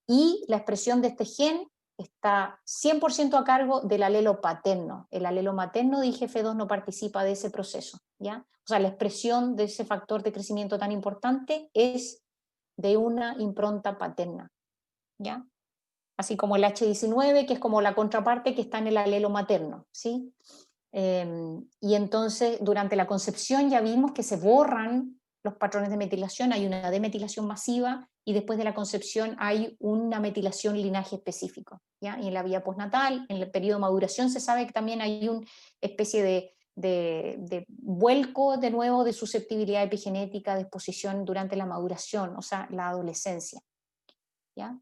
y la expresión de este gen está 100% a cargo del alelo paterno. El alelo materno de IGF-2 no participa de ese proceso, ¿ya? O sea, la expresión de ese factor de crecimiento tan importante es de una impronta paterna, ¿ya? Así como el H19, que es como la contraparte que está en el alelo materno, ¿sí? Y entonces, durante la concepción ya vimos que se borran los patrones de metilación, hay una demetilación masiva, y después de la concepción hay una metilación linaje específico, ¿ya? Y en la vía postnatal, en el periodo de maduración, se sabe que también hay una especie de vuelco de nuevo de susceptibilidad epigenética, de exposición durante la maduración, o sea, la adolescencia, ¿ya?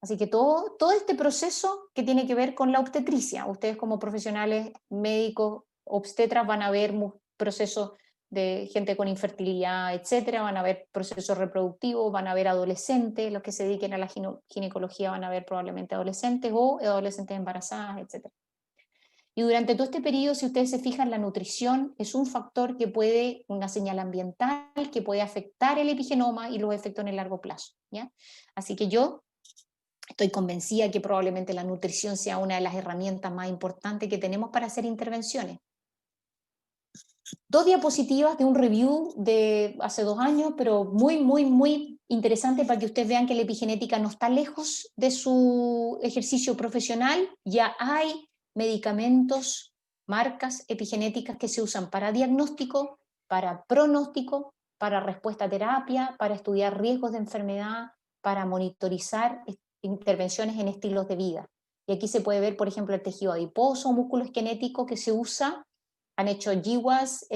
Así que todo este proceso que tiene que ver con la obstetricia, ustedes como profesionales médicos obstetras van a ver procesos de gente con infertilidad, etcétera, van a ver procesos reproductivos, van a ver adolescentes, los que se dediquen a la ginecología van a ver probablemente adolescentes o adolescentes embarazadas, etcétera. Y durante todo este periodo, si ustedes se fijan, la nutrición es un factor que puede, una señal ambiental, que puede afectar el epigenoma y los efectos en el largo plazo, ¿ya? Así que yo estoy convencida que probablemente la nutrición sea una de las herramientas más importantes que tenemos para hacer intervenciones. 2 diapositivas de un review de hace 2 años, pero muy interesante para que ustedes vean que la epigenética no está lejos de su ejercicio profesional. Ya hay medicamentos, marcas epigenéticas que se usan para diagnóstico, para pronóstico, para respuesta a terapia, para estudiar riesgos de enfermedad, para monitorizar intervenciones en estilos de vida. Y aquí se puede ver, por ejemplo, el tejido adiposo o músculo esquelético que se usa. Han hecho GWAS,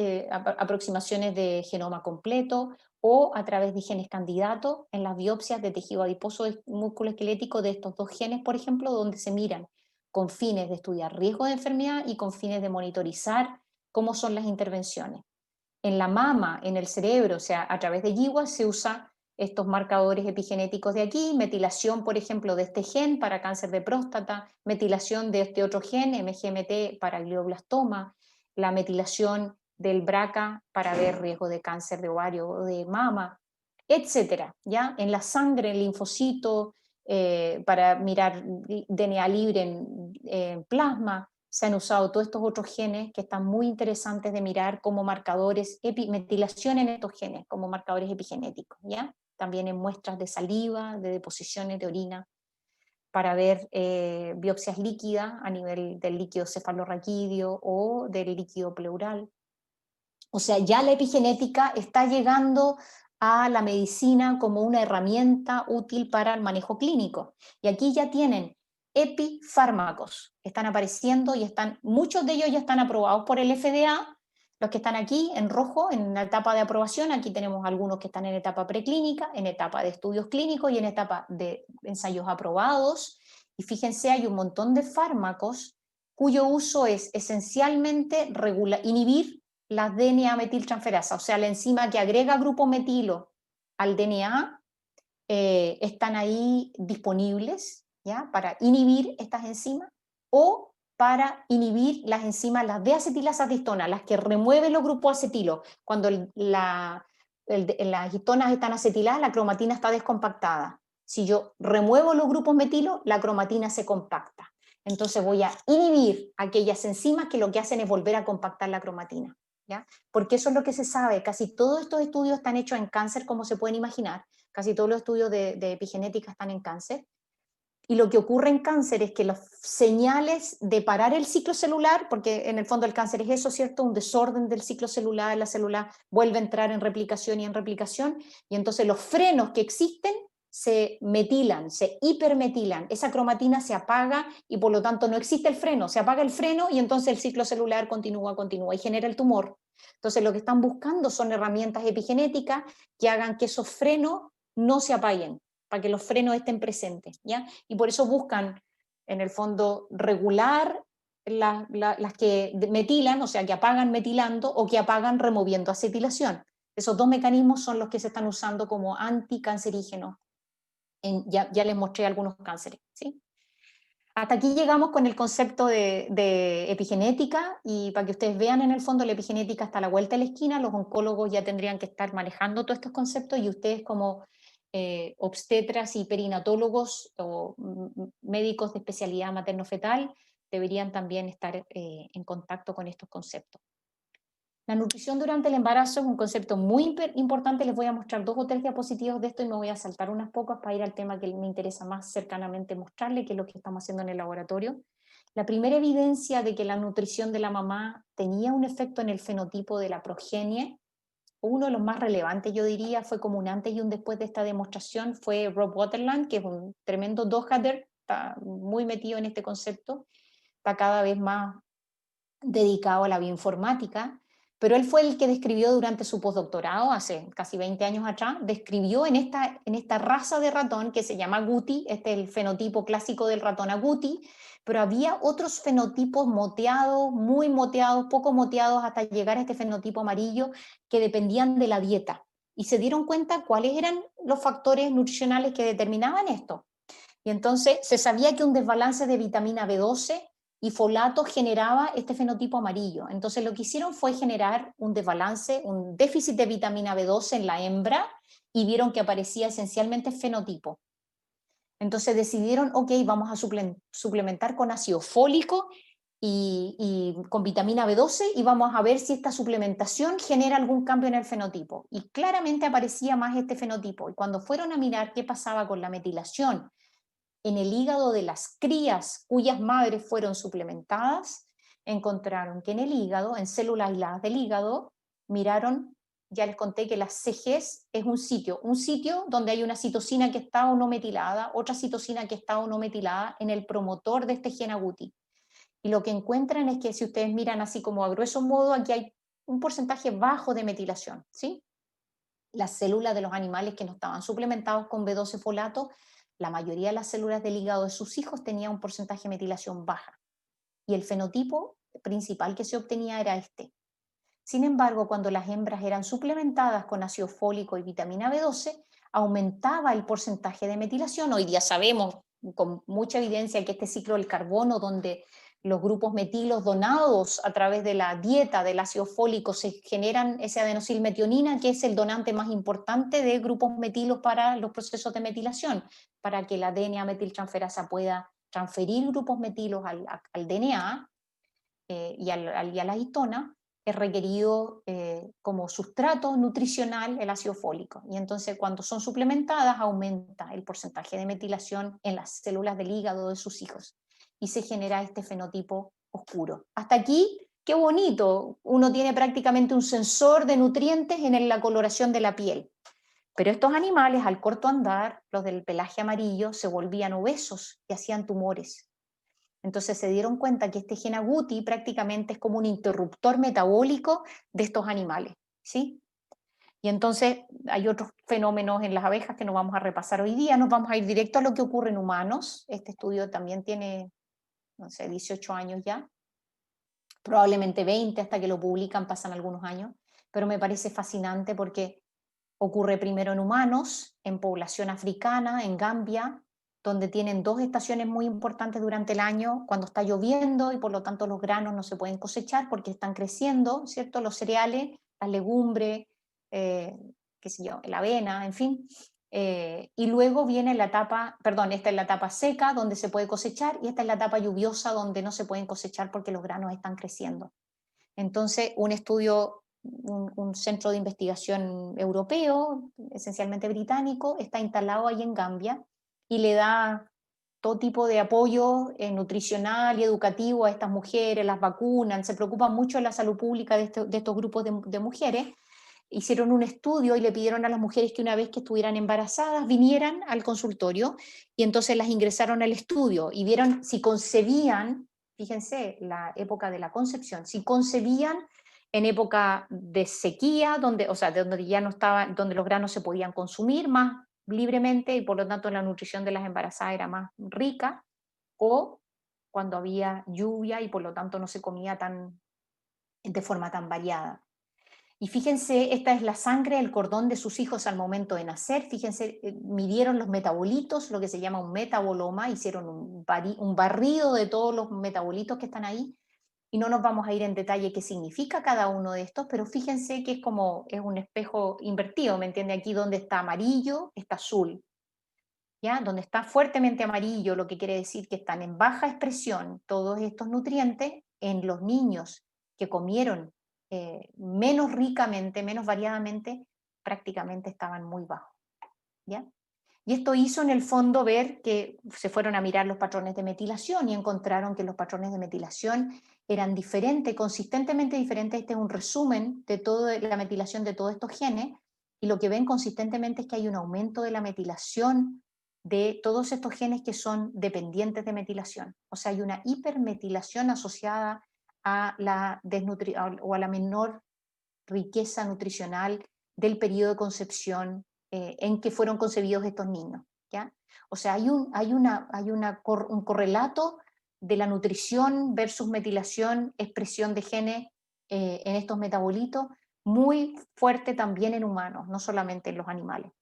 aproximaciones de genoma completo, o a través de genes candidatos en las biopsias de tejido adiposo de músculo esquelético de estos 2 genes, por ejemplo, donde se miran con fines de estudiar riesgo de enfermedad y con fines de monitorizar cómo son las intervenciones. En la mama, en el cerebro, o sea, a través de GWAS se usa estos marcadores epigenéticos de aquí, metilación, por ejemplo, de este gen para cáncer de próstata, metilación de este otro gen, MGMT, para glioblastoma, la metilación del BRCA para ver riesgo de cáncer de ovario o de mama, etcétera, ¿ya? En la sangre, el linfocito, para mirar DNA libre en plasma, se han usado todos estos otros genes que están muy interesantes de mirar como marcadores, metilación en estos genes, como marcadores epigenéticos, ¿ya? También en muestras de saliva, de deposiciones de orina, para ver biopsias líquidas a nivel del líquido cefalorraquídeo o del líquido pleural. O sea, ya la epigenética está llegando a la medicina como una herramienta útil para el manejo clínico. Y aquí ya tienen epifármacos, están apareciendo y muchos de ellos ya están aprobados por el FDA. Los que están aquí en rojo, en la etapa de aprobación, aquí tenemos algunos que están en etapa preclínica, en etapa de estudios clínicos y en etapa de ensayos aprobados. Y fíjense, hay un montón de fármacos cuyo uso es esencialmente inhibir la DNA metiltransferasa, o sea, la enzima que agrega grupo metilo al DNA, están ahí disponibles, ¿ya? Para inhibir estas enzimas, o para inhibir las enzimas, las D-acetilazahistonas, las que remueven los grupos acetilo. Cuando las histonas están acetiladas, la cromatina está descompactada. Si yo remuevo los grupos metilo, la cromatina se compacta. Entonces voy a inhibir aquellas enzimas que lo que hacen es volver a compactar la cromatina, ¿ya? Porque eso es lo que se sabe. Casi todos estos estudios están hechos en cáncer, como se pueden imaginar. Casi todos los estudios de epigenética están en cáncer. Y lo que ocurre en cáncer es que las señales de parar el ciclo celular, porque en el fondo el cáncer es eso, ¿cierto? Un desorden del ciclo celular, la célula vuelve a entrar en replicación, y entonces los frenos que existen se metilan, se hipermetilan, esa cromatina se apaga y por lo tanto no existe el freno, se apaga el freno y entonces el ciclo celular continúa y genera el tumor. Entonces lo que están buscando son herramientas epigenéticas que hagan que esos frenos no se apaguen, para que los frenos estén presentes, ¿ya? Y por eso buscan, en el fondo, regular las que metilan, o sea, que apagan metilando o que apagan removiendo acetilación. Esos 2 mecanismos son los que se están usando como anticancerígenos Ya les mostré algunos cánceres, ¿sí? Hasta aquí llegamos con el concepto de epigenética, y para que ustedes vean, en el fondo la epigenética está a la vuelta de la esquina. Los oncólogos ya tendrían que estar manejando todos estos conceptos, y ustedes como obstetras y perinatólogos o médicos de especialidad materno-fetal deberían también estar en contacto con estos conceptos. La nutrición durante el embarazo es un concepto muy importante. Les voy a mostrar 2 o 3 diapositivas de esto y me voy a saltar unas pocas para ir al tema que me interesa más cercanamente mostrarle, que es lo que estamos haciendo en el laboratorio. La primera evidencia de que la nutrición de la mamá tenía un efecto en el fenotipo de la progenie, uno de los más relevantes, yo diría, fue como un antes y un después de esta demostración, fue Rob Waterland, que es un tremendo dojadder, está muy metido en este concepto, está cada vez más dedicado a la bioinformática, pero él fue el que describió durante su postdoctorado, hace casi 20 años atrás, describió en esta raza de ratón que se llama agouti, este es el fenotipo clásico del ratón agouti, pero había otros fenotipos moteados, muy moteados, poco moteados, hasta llegar a este fenotipo amarillo, que dependían de la dieta. Y se dieron cuenta cuáles eran los factores nutricionales que determinaban esto. Y entonces se sabía que un desbalance de vitamina B12 y folato generaba este fenotipo amarillo. Entonces lo que hicieron fue generar un desbalance, un déficit de vitamina B12 en la hembra, y vieron que aparecía esencialmente fenotipo. Entonces decidieron, ok, vamos a suplementar con ácido fólico y con vitamina B12, y vamos a ver si esta suplementación genera algún cambio en el fenotipo. Y claramente aparecía más este fenotipo. Y cuando fueron a mirar qué pasaba con la metilación en el hígado de las crías cuyas madres fueron suplementadas, encontraron que en el hígado, en células aisladas del hígado, miraron, ya les conté que las CGs es un sitio donde hay una citosina que está o no metilada, otra citosina que está o no metilada en el promotor de este gen agouti. Y lo que encuentran es que, si ustedes miran así como a grueso modo, aquí hay un porcentaje bajo de metilación, ¿sí? Las células de los animales que no estaban suplementados con B12 folato, la mayoría de las células del hígado de sus hijos tenía un porcentaje de metilación baja, y el fenotipo principal que se obtenía era este. Sin embargo, cuando las hembras eran suplementadas con ácido fólico y vitamina B12, aumentaba el porcentaje de metilación. Hoy día sabemos con mucha evidencia que este ciclo del carbono, donde los grupos metilos donados a través de la dieta del ácido fólico se generan esa adenosilmetionina, que es el donante más importante de grupos metilos para los procesos de metilación, para que la DNA metiltransferasa pueda transferir grupos metilos al DNA y a la histona, es requerido como sustrato nutricional el ácido fólico. Y entonces, cuando son suplementadas, aumenta el porcentaje de metilación en las células del hígado de sus hijos y se genera este fenotipo oscuro. Hasta aquí, qué bonito. Uno tiene prácticamente un sensor de nutrientes en la coloración de la piel. Pero estos animales, al corto andar, los del pelaje amarillo, se volvían obesos y hacían tumores. Entonces se dieron cuenta que este gen agouti prácticamente es como un interruptor metabólico de estos animales, ¿sí? Y entonces hay otros fenómenos en las abejas que no vamos a repasar hoy día. Nos vamos a ir directo a lo que ocurre en humanos. Este estudio también tiene, no sé, 18 años ya, probablemente 20 hasta que lo publican, pasan algunos años, pero me parece fascinante porque ocurre primero en humanos, en población africana, en Gambia, donde tienen 2 estaciones muy importantes durante el año, cuando está lloviendo y por lo tanto los granos no se pueden cosechar porque están creciendo, ¿cierto? Los cereales, las legumbres, qué sé yo, la avena, en fin. Y luego viene la etapa, perdón, esta es la etapa seca donde se puede cosechar, y esta es la etapa lluviosa donde no se pueden cosechar porque los granos están creciendo. Entonces, un estudio, un centro de investigación europeo, esencialmente británico, está instalado ahí en Gambia y le da todo tipo de apoyo nutricional y educativo a estas mujeres, las vacunan, se preocupan mucho de la salud pública de estos grupos de mujeres. Hicieron un estudio y le pidieron a las mujeres que, una vez que estuvieran embarazadas, vinieran al consultorio, y entonces las ingresaron al estudio y vieron si concebían, fíjense la época de la concepción, si concebían en época de sequía, donde, o sea, donde ya no estaba, donde los granos se podían consumir más libremente y por lo tanto la nutrición de las embarazadas era más rica, o cuando había lluvia y por lo tanto no se comía de forma tan variada. Y fíjense, esta es la sangre del cordón de sus hijos al momento de nacer. Fíjense, midieron los metabolitos, lo que se llama un metaboloma, hicieron un barrido de todos los metabolitos que están ahí. Y no nos vamos a ir en detalle qué significa cada uno de estos, pero fíjense que es un espejo invertido, ¿me entiende? Aquí donde está amarillo, está azul. ¿Ya? Donde está fuertemente amarillo, lo que quiere decir que están en baja expresión todos estos nutrientes en los niños que comieron menos ricamente, menos variadamente, prácticamente estaban muy bajos. ¿Ya? Y esto hizo en el fondo ver que se fueron a mirar los patrones de metilación y encontraron que los patrones de metilación eran diferentes, consistentemente diferentes. Este es un resumen de toda la metilación de todos estos genes, y lo que ven consistentemente es que hay un aumento de la metilación de todos estos genes que son dependientes de metilación. O sea, hay una hipermetilación asociada a la o a la menor riqueza nutricional del periodo de concepción en que fueron concebidos estos niños. ¿Ya? O sea, hay un correlato de la nutrición versus metilación, expresión de genes en estos metabolitos, muy fuerte también en humanos, no solamente en los animales.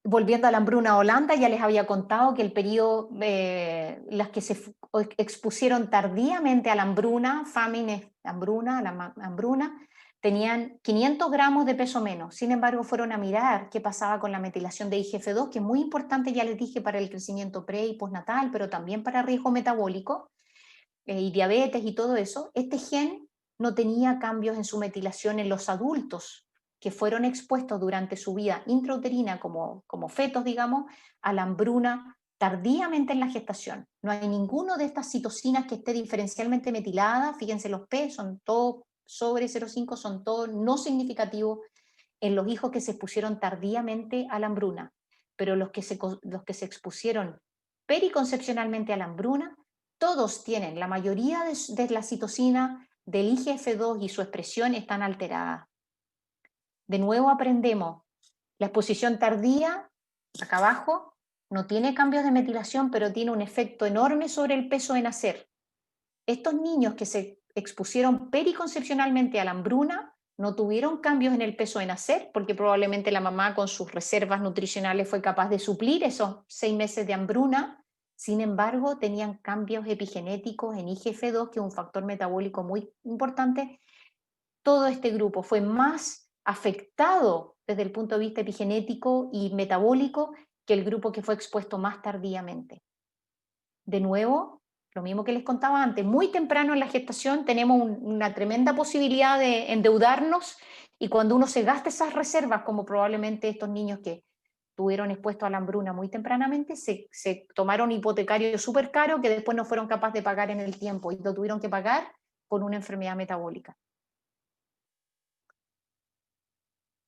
Volviendo a la hambruna Holanda, ya les había contado que el periodo, las que se expusieron tardíamente a la hambruna, hambruna, a la hambruna, tenían 500 gramos de peso menos. Sin embargo, fueron a mirar qué pasaba con la metilación de IGF-2, que es muy importante, ya les dije, para el crecimiento pre y postnatal, pero también para riesgo metabólico y diabetes y todo eso. Este gen no tenía cambios en su metilación en los adultos que fueron expuestos durante su vida intrauterina como fetos, digamos, a la hambruna tardíamente en la gestación. No hay ninguno de estas citocinas que esté diferencialmente metilada. Fíjense, los P son todos sobre 0,5, son todos no significativos en los hijos que se expusieron tardíamente a la hambruna. Pero los que se expusieron periconcepcionalmente a la hambruna, todos tienen, la mayoría de la citocina del IGF-2 y su expresión están alteradas. De nuevo aprendemos, la exposición tardía, acá abajo, no tiene cambios de metilación, pero tiene un efecto enorme sobre el peso de nacer. Estos niños que se expusieron periconcepcionalmente a la hambruna no tuvieron cambios en el peso de nacer, porque probablemente la mamá con sus reservas nutricionales fue capaz de suplir esos 6 meses de hambruna. Sin embargo, tenían cambios epigenéticos en IGF-2, que es un factor metabólico muy importante. Todo este grupo fue más afectado desde el punto de vista epigenético y metabólico que el grupo que fue expuesto más tardíamente. De nuevo, lo mismo que les contaba antes, muy temprano en la gestación tenemos una tremenda posibilidad de endeudarnos, y cuando uno se gasta esas reservas, como probablemente estos niños que tuvieron expuestos a la hambruna muy tempranamente, se tomaron hipotecarios súper caros que después no fueron capaces de pagar en el tiempo y lo tuvieron que pagar por una enfermedad metabólica.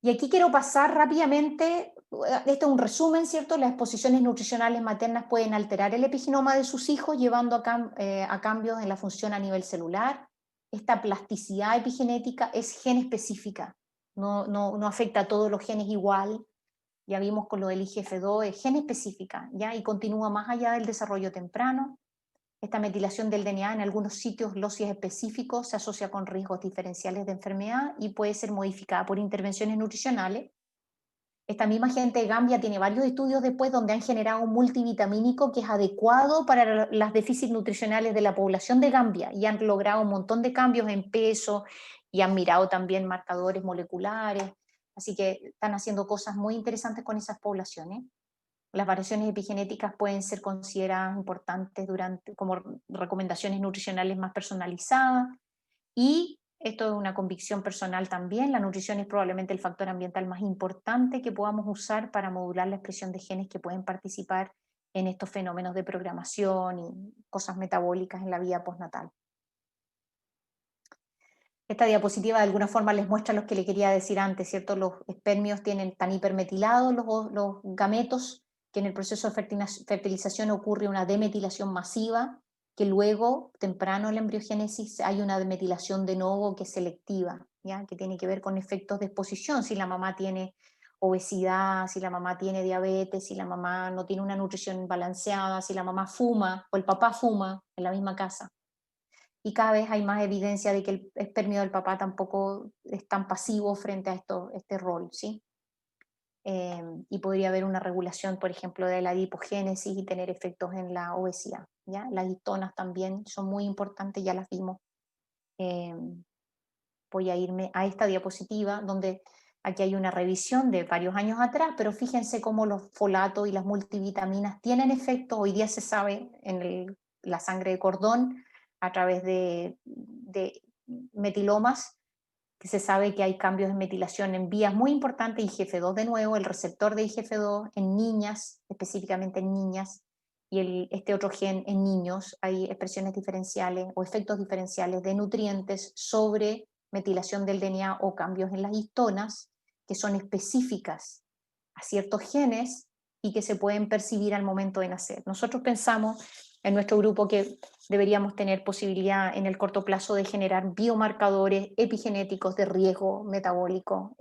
Y aquí quiero pasar rápidamente, este es un resumen, ¿cierto? Las exposiciones nutricionales maternas pueden alterar el epigenoma de sus hijos, llevando a cambios en la función a nivel celular. Esta plasticidad epigenética es gen específica, no afecta a todos los genes igual. Ya vimos con lo del IGF-2, es gen específica, ¿ya? Y continúa más allá del desarrollo temprano. Esta metilación del DNA en algunos sitios losis específicos se asocia con riesgos diferenciales de enfermedad y puede ser modificada por intervenciones nutricionales. Esta misma gente de Gambia tiene varios estudios después donde han generado un multivitamínico que es adecuado para las déficits nutricionales de la población de Gambia, y han logrado un montón de cambios en peso y han mirado también marcadores moleculares. Así que están haciendo cosas muy interesantes con esas poblaciones. Las variaciones epigenéticas pueden ser consideradas importantes como recomendaciones nutricionales más personalizadas, y esto es una convicción personal también, la nutrición es probablemente el factor ambiental más importante que podamos usar para modular la expresión de genes que pueden participar en estos fenómenos de programación y cosas metabólicas en la vida postnatal. Esta diapositiva de alguna forma les muestra lo que le quería decir antes, ¿cierto? Los espermios tan hipermetilados los gametos, que en el proceso de fertilización ocurre una demetilación masiva, que luego, temprano en la embriogénesis, hay una demetilación de novo que es selectiva, ¿ya? Que tiene que ver con efectos de exposición, si la mamá tiene obesidad, si la mamá tiene diabetes, si la mamá no tiene una nutrición balanceada, si la mamá fuma o el papá fuma en la misma casa. y cada vez hay más evidencia de que el espermio del papá tampoco es tan pasivo frente a este rol, ¿sí? Y podría haber una regulación, por ejemplo, de la adipogénesis y tener efectos en la obesidad, ¿ya? Las histonas también son muy importantes, ya las vimos. Voy a irme a esta diapositiva, donde aquí hay una revisión de varios años atrás, pero fíjense cómo los folatos y las multivitaminas tienen efecto. Hoy día se sabe en la sangre de cordón, a través de metilomas, que se sabe que hay cambios de metilación en vías muy importantes, IGF-2 de nuevo, el receptor de IGF-2 en niñas, específicamente en niñas, y este otro gen en niños. Hay expresiones diferenciales o efectos diferenciales de nutrientes sobre metilación del DNA o cambios en las histonas que son específicas a ciertos genes y que se pueden percibir al momento de nacer. Nosotros pensamos en nuestro grupo que deberíamos tener posibilidad en el corto plazo de generar biomarcadores epigenéticos de riesgo metabólico.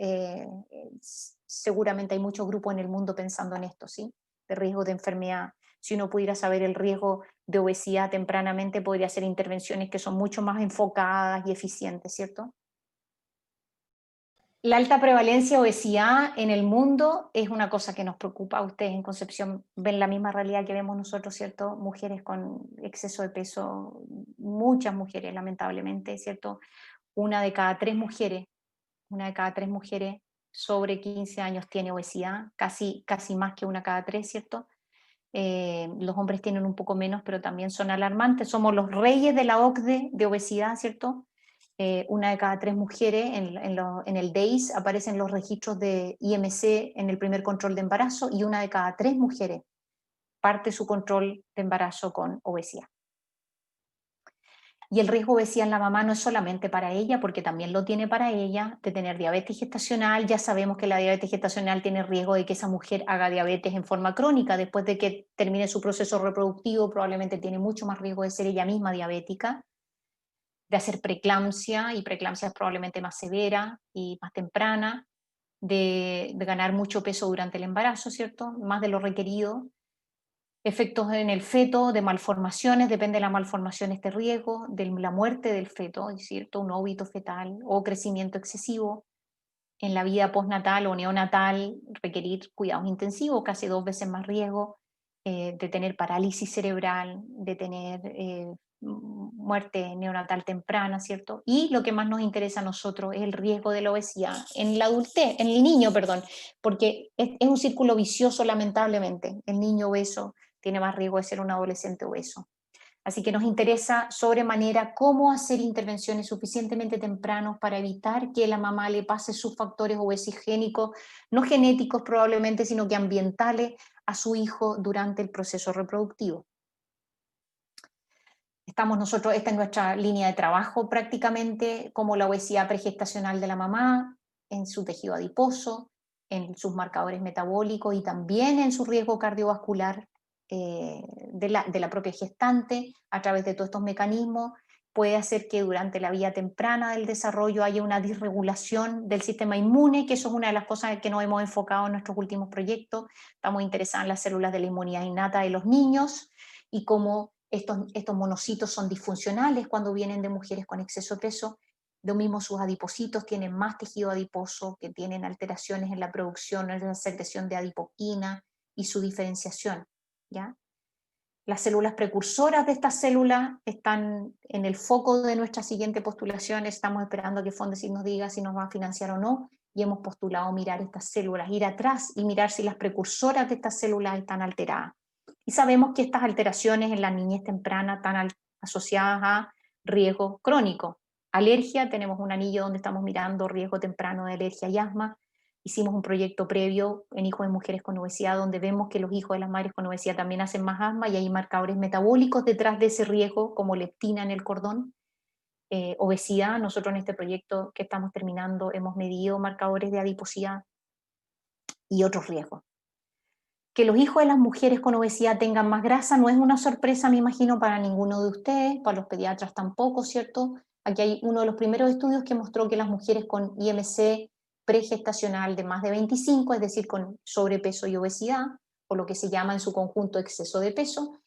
Seguramente hay muchos grupos en el mundo pensando en esto, ¿sí? De riesgo de enfermedad. Si uno pudiera saber el riesgo de obesidad tempranamente, podría hacer intervenciones que son mucho más enfocadas y eficientes, ¿cierto? La alta prevalencia de obesidad en el mundo es una cosa que nos preocupa. Ustedes en Concepción ven la misma realidad que vemos nosotros, ¿cierto? Mujeres con exceso de peso, muchas mujeres, lamentablemente, ¿cierto? Una de cada tres mujeres sobre 15 años tiene obesidad, casi más que una cada tres, ¿cierto? Los hombres tienen un poco menos, pero también son alarmantes. Somos los reyes de la OCDE de obesidad, ¿cierto? Una de cada tres mujeres en el DAIS aparecen los registros de IMC en el primer control de embarazo, y una de cada tres mujeres parte su control de embarazo con obesidad. Y el riesgo de obesidad en la mamá no es solamente para ella, porque también lo tiene para ella, de tener diabetes gestacional. Ya sabemos que la diabetes gestacional tiene riesgo de que esa mujer haga diabetes en forma crónica. Después de que termine su proceso reproductivo, probablemente tiene mucho más riesgo de ser ella misma diabética, de hacer preeclampsia, y preeclampsia es probablemente más severa y más temprana, de ganar mucho peso durante el embarazo, ¿cierto? Más de lo requerido. Efectos en el feto, de malformaciones, depende de la malformación este riesgo, de la muerte del feto, ¿es cierto? Un óbito fetal o crecimiento excesivo. En la vida postnatal o neonatal, requerir cuidados intensivos, casi 2 veces más riesgo de tener parálisis cerebral, de tener muerte neonatal temprana, ¿cierto? Y lo que más nos interesa a nosotros es el riesgo de la obesidad en la adultez, en el niño, perdón, porque es un círculo vicioso, lamentablemente. El niño obeso tiene más riesgo de ser un adolescente obeso. Así que nos interesa sobremanera cómo hacer intervenciones suficientemente tempranos para evitar que la mamá le pase sus factores obesigénicos, no genéticos probablemente, sino que ambientales, a su hijo durante el proceso reproductivo. Esta es nuestra línea de trabajo prácticamente, como la obesidad pregestacional de la mamá, en su tejido adiposo, en sus marcadores metabólicos y también en su riesgo cardiovascular de la propia gestante. A través de todos estos mecanismos puede hacer que durante la vía temprana del desarrollo haya una disregulación del sistema inmune, que eso es una de las cosas que nos hemos enfocado en nuestros últimos proyectos. Estamos interesados en las células de la inmunidad innata de los niños y cómo estos monocitos son disfuncionales cuando vienen de mujeres con exceso de peso. Lo mismo sus adipocitos tienen más tejido adiposo, que tienen alteraciones en la producción, en la secreción de adipoquina y su diferenciación, ¿ya? Las células precursoras de estas células están en el foco de nuestra siguiente postulación. Estamos esperando que Fondesit nos diga si nos va a financiar o no, y hemos postulado mirar estas células, ir atrás y mirar si las precursoras de estas células están alteradas. Y sabemos que estas alteraciones en la niñez temprana están asociadas a riesgo crónico. Alergia, tenemos un anillo donde estamos mirando riesgo temprano de alergia y asma. Hicimos un proyecto previo en hijos de mujeres con obesidad, donde vemos que los hijos de las madres con obesidad también hacen más asma, y hay marcadores metabólicos detrás de ese riesgo, como leptina en el cordón. Obesidad, nosotros en este proyecto que estamos terminando hemos medido marcadores de adiposidad y otros riesgos. Que los hijos de las mujeres con obesidad tengan más grasa no es una sorpresa, me imagino, para ninguno de ustedes, para los pediatras tampoco, ¿cierto? Aquí hay uno de los primeros estudios que mostró que las mujeres con IMC pregestacional de más de 25, es decir, con sobrepeso y obesidad, o lo que se llama en su conjunto exceso de peso,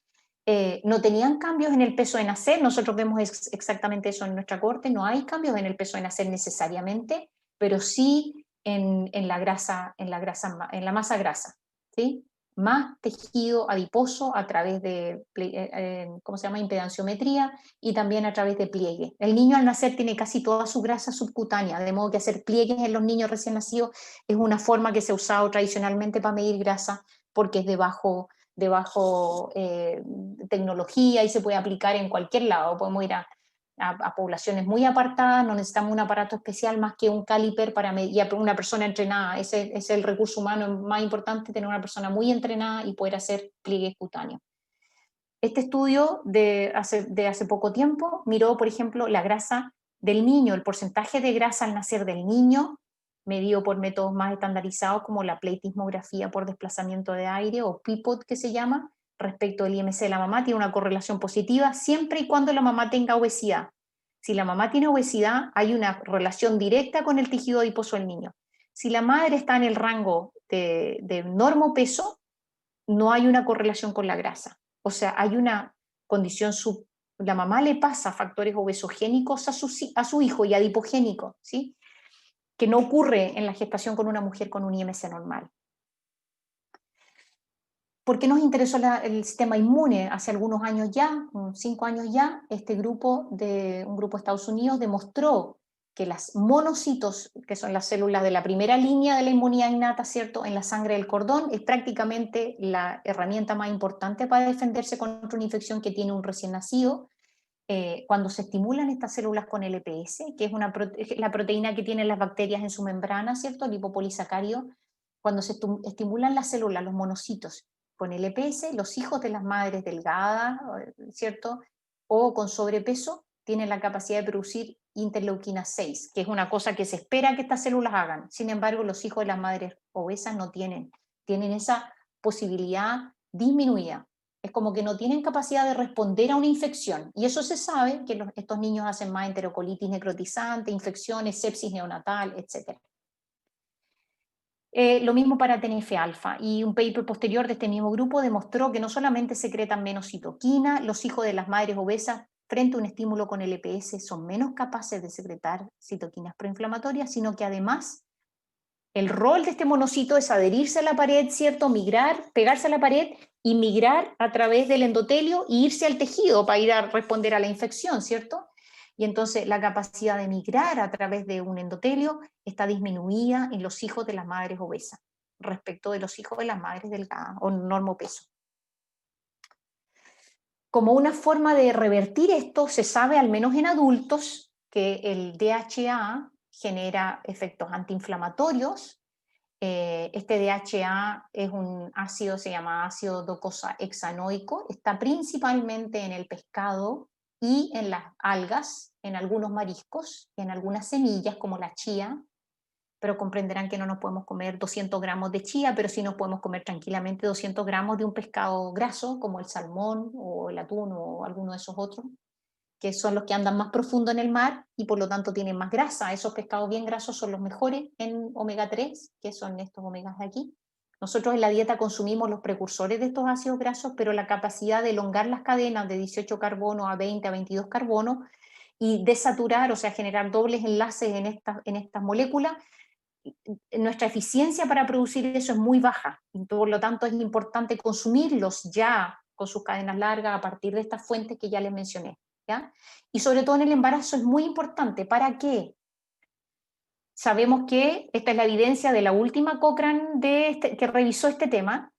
no tenían cambios en el peso de nacer. Nosotros vemos exactamente eso en nuestra corte, no hay cambios en el peso de nacer necesariamente, pero sí en la grasa, en la masa grasa, ¿sí? Más tejido adiposo a través de, ¿cómo se llama?, impedanciometría, y también a través de pliegue. El niño al nacer tiene casi toda su grasa subcutánea, de modo que hacer pliegues en los niños recién nacidos es una forma que se ha usado tradicionalmente para medir grasa, porque es de bajo tecnología y se puede aplicar en cualquier lado. Podemos ir a poblaciones muy apartadas, no necesitamos un aparato especial más que un caliper para medir, una persona entrenada. Ese es el recurso humano más importante, tener una persona muy entrenada y poder hacer pliegues cutáneos. Este estudio de hace poco tiempo miró, por ejemplo, la grasa del niño, el porcentaje de grasa al nacer del niño, medido por métodos más estandarizados como la pleitismografía por desplazamiento de aire, o PIPOT que se llama, respecto del IMC de la mamá. Tiene una correlación positiva siempre y cuando la mamá tenga obesidad. Si la mamá tiene obesidad, hay una relación directa con el tejido adiposo del niño. Si la madre está en el rango de normopeso, no hay una correlación con la grasa. O sea, hay una condición la mamá le pasa factores obesogénicos a su hijo y adipogénicos, ¿sí?, que no ocurre en la gestación con una mujer con un IMC normal. ¿Por qué nos interesó el sistema inmune? Hace algunos años ya, 5 años ya, un grupo de Estados Unidos demostró que las monocitos, que son las células de la primera línea de la inmunidad innata, ¿cierto?, en la sangre del cordón, es prácticamente la herramienta más importante para defenderse contra una infección que tiene un recién nacido. Cuando se estimulan estas células con LPS, que es la proteína que tienen las bacterias en su membrana, ¿cierto?, el lipopolisacárido, cuando se estimulan las células, los monocitos, con LPS, los hijos de las madres delgadas, ¿cierto?, o con sobrepeso, tienen la capacidad de producir interleuquina 6, que es una cosa que se espera que estas células hagan. Sin embargo, los hijos de las madres obesas no tienen esa posibilidad disminuida. Es como que no tienen capacidad de responder a una infección. Y eso se sabe, que estos niños hacen más enterocolitis necrotizante, infecciones, sepsis neonatal, etc. Lo mismo para TNF-alfa, y un paper posterior de este mismo grupo demostró que no solamente secretan menos citoquina, los hijos de las madres obesas frente a un estímulo con LPS son menos capaces de secretar citoquinas proinflamatorias, sino que además el rol de este monocito es adherirse a la pared, ¿cierto?, migrar, pegarse a la pared y migrar a través del endotelio e irse al tejido para ir a responder a la infección, ¿cierto? Y entonces la capacidad de migrar a través de un endotelio está disminuida en los hijos de las madres obesas respecto de los hijos de las madres delgadas o normopeso. Como una forma de revertir esto, se sabe, al menos en adultos, que el DHA genera efectos antiinflamatorios. Este DHA es un ácido, se llama ácido docosahexanoico, está principalmente en el pescado y en las algas, en algunos mariscos, en algunas semillas como la chía, pero comprenderán que no nos podemos comer 200 gramos de chía, pero sí nos podemos comer tranquilamente 200 gramos de un pescado graso como el salmón o el atún o alguno de esos otros, que son los que andan más profundo en el mar y por lo tanto tienen más grasa. Esos pescados bien grasos son los mejores en omega 3, que son estos omegas de aquí. Nosotros en la dieta consumimos los precursores de estos ácidos grasos, pero la capacidad de elongar las cadenas de 18 carbono a 20 a 22 carbono y desaturar, o sea, generar dobles enlaces en estas moléculas, nuestra eficiencia para producir eso es muy baja. Y por lo tanto es importante consumirlos ya con sus cadenas largas a partir de estas fuentes que ya les mencioné, ¿ya? Y sobre todo en el embarazo es muy importante. ¿Para qué? Sabemos que esta es la evidencia de la última Cochrane que revisó este tema.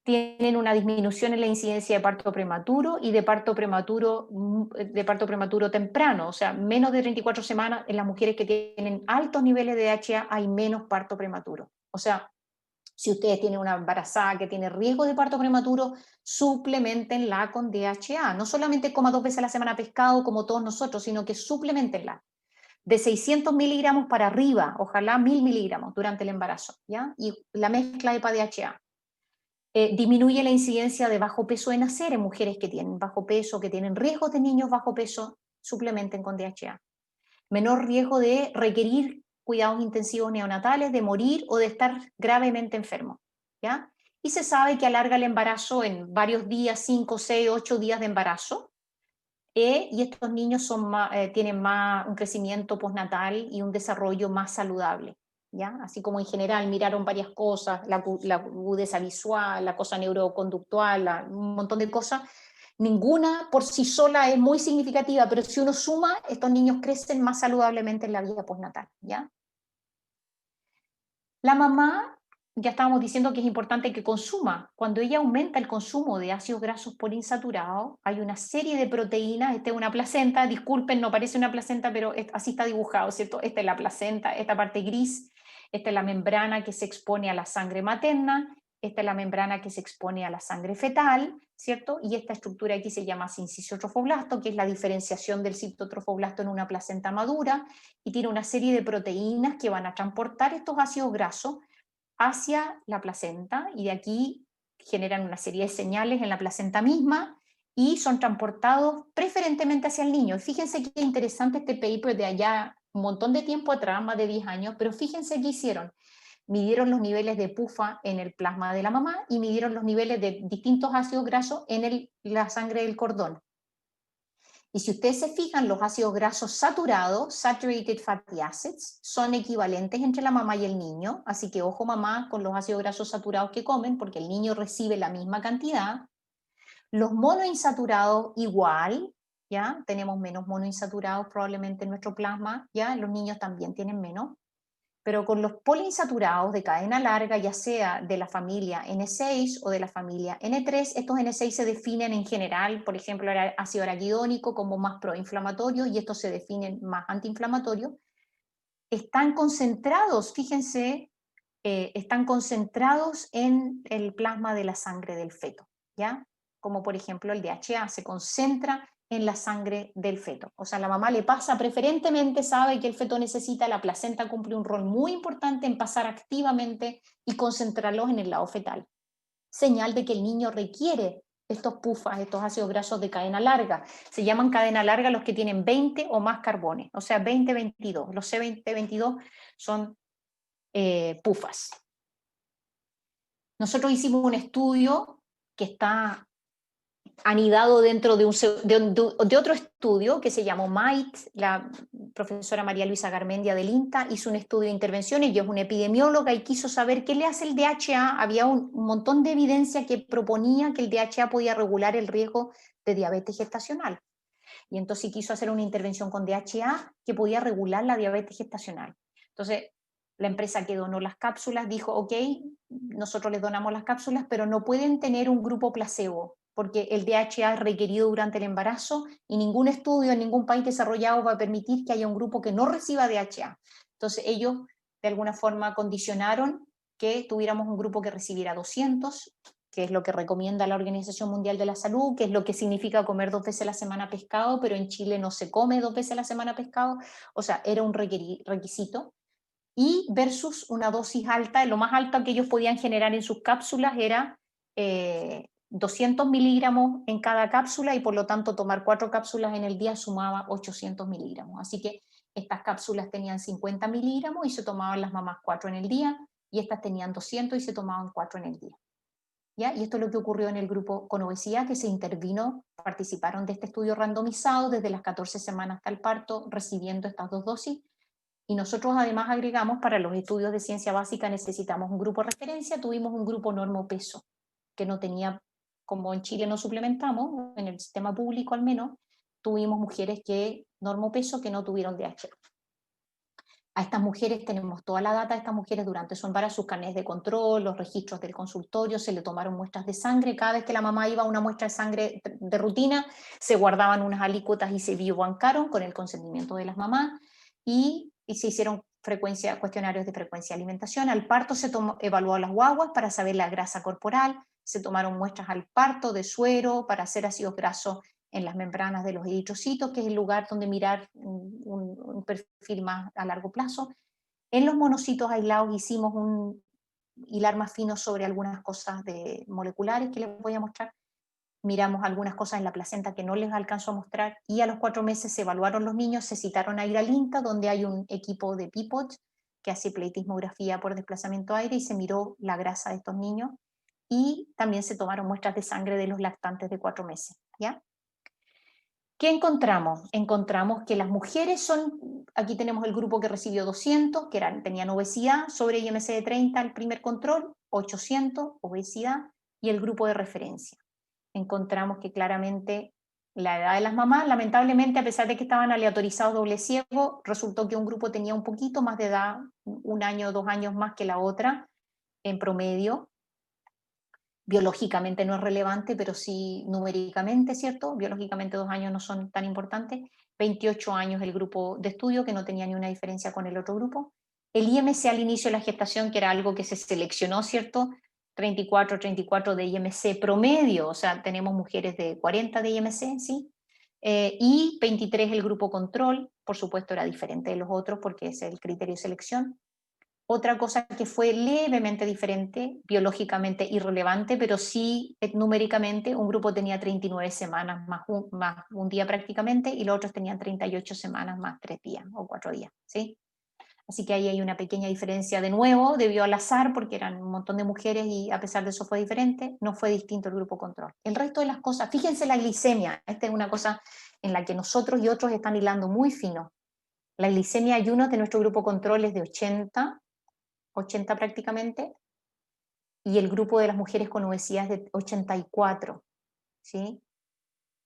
Tienen una disminución en la incidencia de parto prematuro y de parto prematuro temprano, o sea, menos de 34 semanas en las mujeres que tienen altos niveles de DHA hay menos parto prematuro. O sea, si ustedes tienen una embarazada que tiene riesgo de parto prematuro, suplementenla con DHA. No solamente coma 2 veces a la semana pescado como todos nosotros, sino que suplementenla. De 600 miligramos para arriba, ojalá 1000 miligramos durante el embarazo, ¿ya? Y la mezcla de DHA. Disminuye la incidencia de bajo peso de nacer en mujeres que tienen bajo peso, que tienen riesgos de niños bajo peso, suplementen con DHA. Menor riesgo de requerir cuidados intensivos neonatales, de morir o de estar gravemente enfermo, ¿ya? y se sabe que alarga el embarazo en varios días, 5, 6, 8 días de embarazo, y estos niños tienen un crecimiento postnatal y un desarrollo más saludable, ¿ya? Así como en general miraron varias cosas, la agudeza visual, la cosa neuroconductual, un montón de cosas. Ninguna por sí sola es muy significativa, pero si uno suma, estos niños crecen más saludablemente en la vida postnatal, ¿ya? La mamá, ya estábamos diciendo que es importante que consuma. Cuando ella aumenta el consumo de ácidos grasos poliinsaturados, hay una serie de proteínas. Esta es una placenta, disculpen, no parece una placenta, pero así está dibujado, ¿cierto? Esta es la placenta, esta parte gris, esta es la membrana que se expone a la sangre materna, esta es la membrana que se expone a la sangre fetal, ¿cierto? Y esta estructura aquí se llama sinciciostrofoblasta, que es la diferenciación del citotrofoblasto en una placenta madura, y tiene una serie de proteínas que van a transportar estos ácidos grasos hacia la placenta, y de aquí generan una serie de señales en la placenta misma y son transportados preferentemente hacia el niño. Fíjense qué interesante este paper de allá un montón de tiempo atrás, más de 10 años, pero fíjense qué hicieron. Midieron los niveles de PUFA en el plasma de la mamá y midieron los niveles de distintos ácidos grasos en la sangre del cordón. Y si ustedes se fijan, los ácidos grasos saturados, saturated fatty acids, son equivalentes entre la mamá y el niño, así que ojo mamá con los ácidos grasos saturados que comen, porque el niño recibe la misma cantidad. Los monoinsaturados igual, ¿ya? Tenemos menos monoinsaturados probablemente en nuestro plasma, ¿ya? Los niños también tienen menos. Pero con los poliinsaturados de cadena larga, ya sea de la familia N6 o de la familia N3, estos N6 se definen en general, por ejemplo, el ácido araquidónico como más proinflamatorio y estos se definen más antiinflamatorios. Están concentrados, fíjense, están concentrados en el plasma de la sangre del feto, ¿ya? Como por ejemplo el DHA se concentra en la sangre del feto. O sea, la mamá le pasa preferentemente, sabe que el feto necesita, la placenta cumple un rol muy importante en pasar activamente y concentrarlos en el lado fetal. Señal de que el niño requiere estos PUFAs, estos ácidos grasos de cadena larga. Se llaman cadena larga los que tienen 20 o más carbones, o sea, 20-22. Los C20-22 son PUFAs. Nosotros hicimos un estudio que está anidado dentro de otro estudio que se llamó MIGHT. La profesora María Luisa Garmendia del INTA hizo un estudio de intervenciones, ella es una epidemióloga y quiso saber qué le hace el DHA. Había un montón de evidencia que proponía que el DHA podía regular el riesgo de diabetes gestacional. Y entonces quiso hacer una intervención con DHA que podía regular la diabetes gestacional. Entonces, la empresa que donó las cápsulas dijo, ok, nosotros les donamos las cápsulas, pero no pueden tener un grupo placebo, porque el DHA es requerido durante el embarazo y ningún estudio en ningún país desarrollado va a permitir que haya un grupo que no reciba DHA. Entonces ellos de alguna forma condicionaron que tuviéramos un grupo que recibiera 200, que es lo que recomienda la Organización Mundial de la Salud, que es lo que significa comer 2 veces a la semana pescado, pero en Chile no se come 2 veces a la semana pescado, o sea, era un requisito. Y versus una dosis alta, lo más alto que ellos podían generar en sus cápsulas era 200 miligramos en cada cápsula y por lo tanto tomar 4 cápsulas en el día sumaba 800 miligramos. Así que estas cápsulas tenían 50 miligramos y se tomaban las mamás 4 en el día y estas tenían 200 y se tomaban 4 en el día. ¿Ya? Y esto es lo que ocurrió en el grupo con obesidad que se intervino, participaron de este estudio randomizado desde las 14 semanas hasta el parto recibiendo estas 2 dosis. Y nosotros además agregamos para los estudios de ciencia básica necesitamos un grupo de referencia, tuvimos un grupo normo peso, que no tenía, como en Chile no suplementamos, en el sistema público al menos, tuvimos mujeres que normo peso que no tuvieron DHA. A estas mujeres tenemos toda la data de estas mujeres durante su embarazo, sus carnets de control, los registros del consultorio, se le tomaron muestras de sangre, cada vez que la mamá iba a una muestra de sangre de rutina, se guardaban unas alícuotas y se biobancaron con el consentimiento de las mamás, y se hicieron cuestionarios de frecuencia de alimentación. Al parto se evaluó a las guaguas para saber la grasa corporal, se tomaron muestras al parto de suero para hacer ácidos grasos en las membranas de los eritrocitos, que es el lugar donde mirar un perfil más a largo plazo. En los monocitos aislados hicimos un hilar más fino sobre algunas cosas moleculares que les voy a mostrar. Miramos algunas cosas en la placenta que no les alcanzo a mostrar, y a los 4 meses se evaluaron los niños, se citaron a ir al INTA, donde hay un equipo de PIPOT que hace pleitismografía por desplazamiento aire, y se miró la grasa de estos niños, y también se tomaron muestras de sangre de los lactantes de 4 meses, ¿ya? ¿Qué encontramos? Encontramos que las mujeres son, aquí tenemos el grupo que recibió 200, que tenían obesidad, sobre IMC de 30 el primer control, 800, obesidad, y el grupo de referencia. Encontramos que claramente la edad de las mamás, lamentablemente, a pesar de que estaban aleatorizados doble ciego, resultó que un grupo tenía un poquito más de edad, 1 año o 2 años más que la otra, en promedio. Biológicamente no es relevante, pero sí numéricamente, ¿cierto? Biológicamente 2 años no son tan importantes. 28 años el grupo de estudio, que no tenía ni una diferencia con el otro grupo. El IMC al inicio de la gestación, que era algo que se seleccionó, ¿cierto? 34 de IMC promedio, o sea, tenemos mujeres de 40 de IMC, ¿sí? Y 23 el grupo control, por supuesto era diferente de los otros porque es el criterio de selección. Otra cosa que fue levemente diferente, biológicamente irrelevante, pero sí numéricamente, un grupo tenía 39 semanas más un día prácticamente, y los otros tenían 38 semanas más 3 días o 4 días, ¿sí? Así que ahí hay una pequeña diferencia de nuevo, debido al azar, porque eran un montón de mujeres y a pesar de eso fue diferente, no fue distinto el grupo control. El resto de las cosas, fíjense la glicemia, esta es una cosa en la que nosotros y otros están hilando muy fino. La glicemia ayuno de nuestro grupo control es de 80 prácticamente, y el grupo de las mujeres con obesidad es de 84, ¿sí?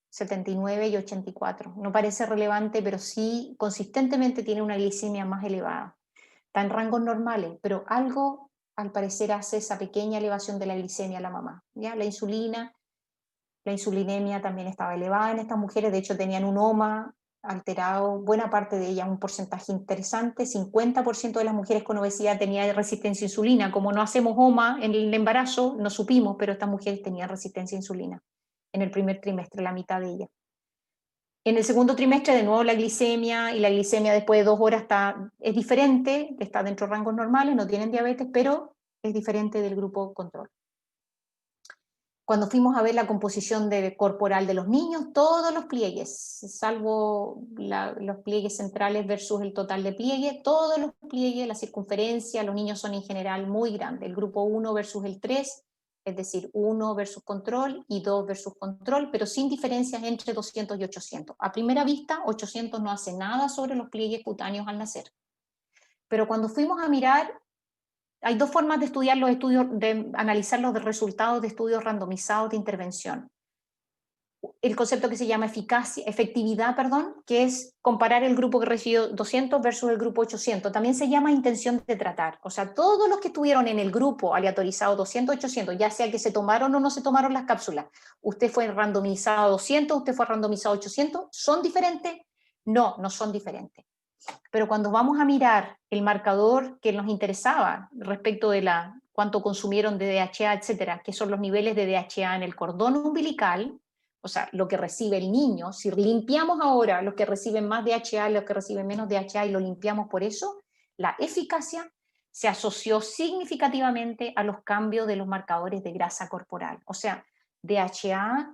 79 y 84. No parece relevante, pero sí consistentemente tiene una glicemia más elevada. Está en rangos normales, pero algo al parecer hace esa pequeña elevación de la glicemia a la mamá, ¿ya? La insulinemia también estaba elevada en estas mujeres, de hecho tenían un OMA alterado, buena parte de ellas, un porcentaje interesante, 50% de las mujeres con obesidad tenían resistencia a insulina. Como no hacemos OMA en el embarazo, no supimos, pero estas mujeres tenían resistencia a insulina en el primer trimestre, la mitad de ellas. En el segundo trimestre, de nuevo la glicemia, y la glicemia después de 2 horas es diferente, está dentro de rangos normales, no tienen diabetes, pero es diferente del grupo control. Cuando fuimos a ver la composición corporal de los niños, todos los pliegues, salvo los pliegues centrales versus el total de pliegue, todos los pliegues, la circunferencia, los niños son en general muy grandes, el grupo 1 versus el 3, es decir, 1 versus control y 2 versus control, pero sin diferencias entre 200 y 800. A primera vista, 800 no hace nada sobre los pliegues cutáneos al nacer. Pero cuando fuimos a mirar, hay 2 formas de estudiar los estudios, de analizar los resultados de estudios randomizados de intervención. El concepto que se llama efectividad, que es comparar el grupo que recibió 200 versus el grupo 800. También se llama intención de tratar. O sea, todos los que estuvieron en el grupo aleatorizado 200-800, ya sea que se tomaron o no se tomaron las cápsulas, usted fue randomizado 200, usted fue randomizado 800, ¿son diferentes? No, no son diferentes. Pero cuando vamos a mirar el marcador que nos interesaba respecto de cuánto consumieron de DHA, etcétera, que son los niveles de DHA en el cordón umbilical, o sea, lo que recibe el niño, si limpiamos ahora los que reciben más DHA y los que reciben menos DHA y lo limpiamos por eso, la eficacia se asoció significativamente a los cambios de los marcadores de grasa corporal. O sea, DHA,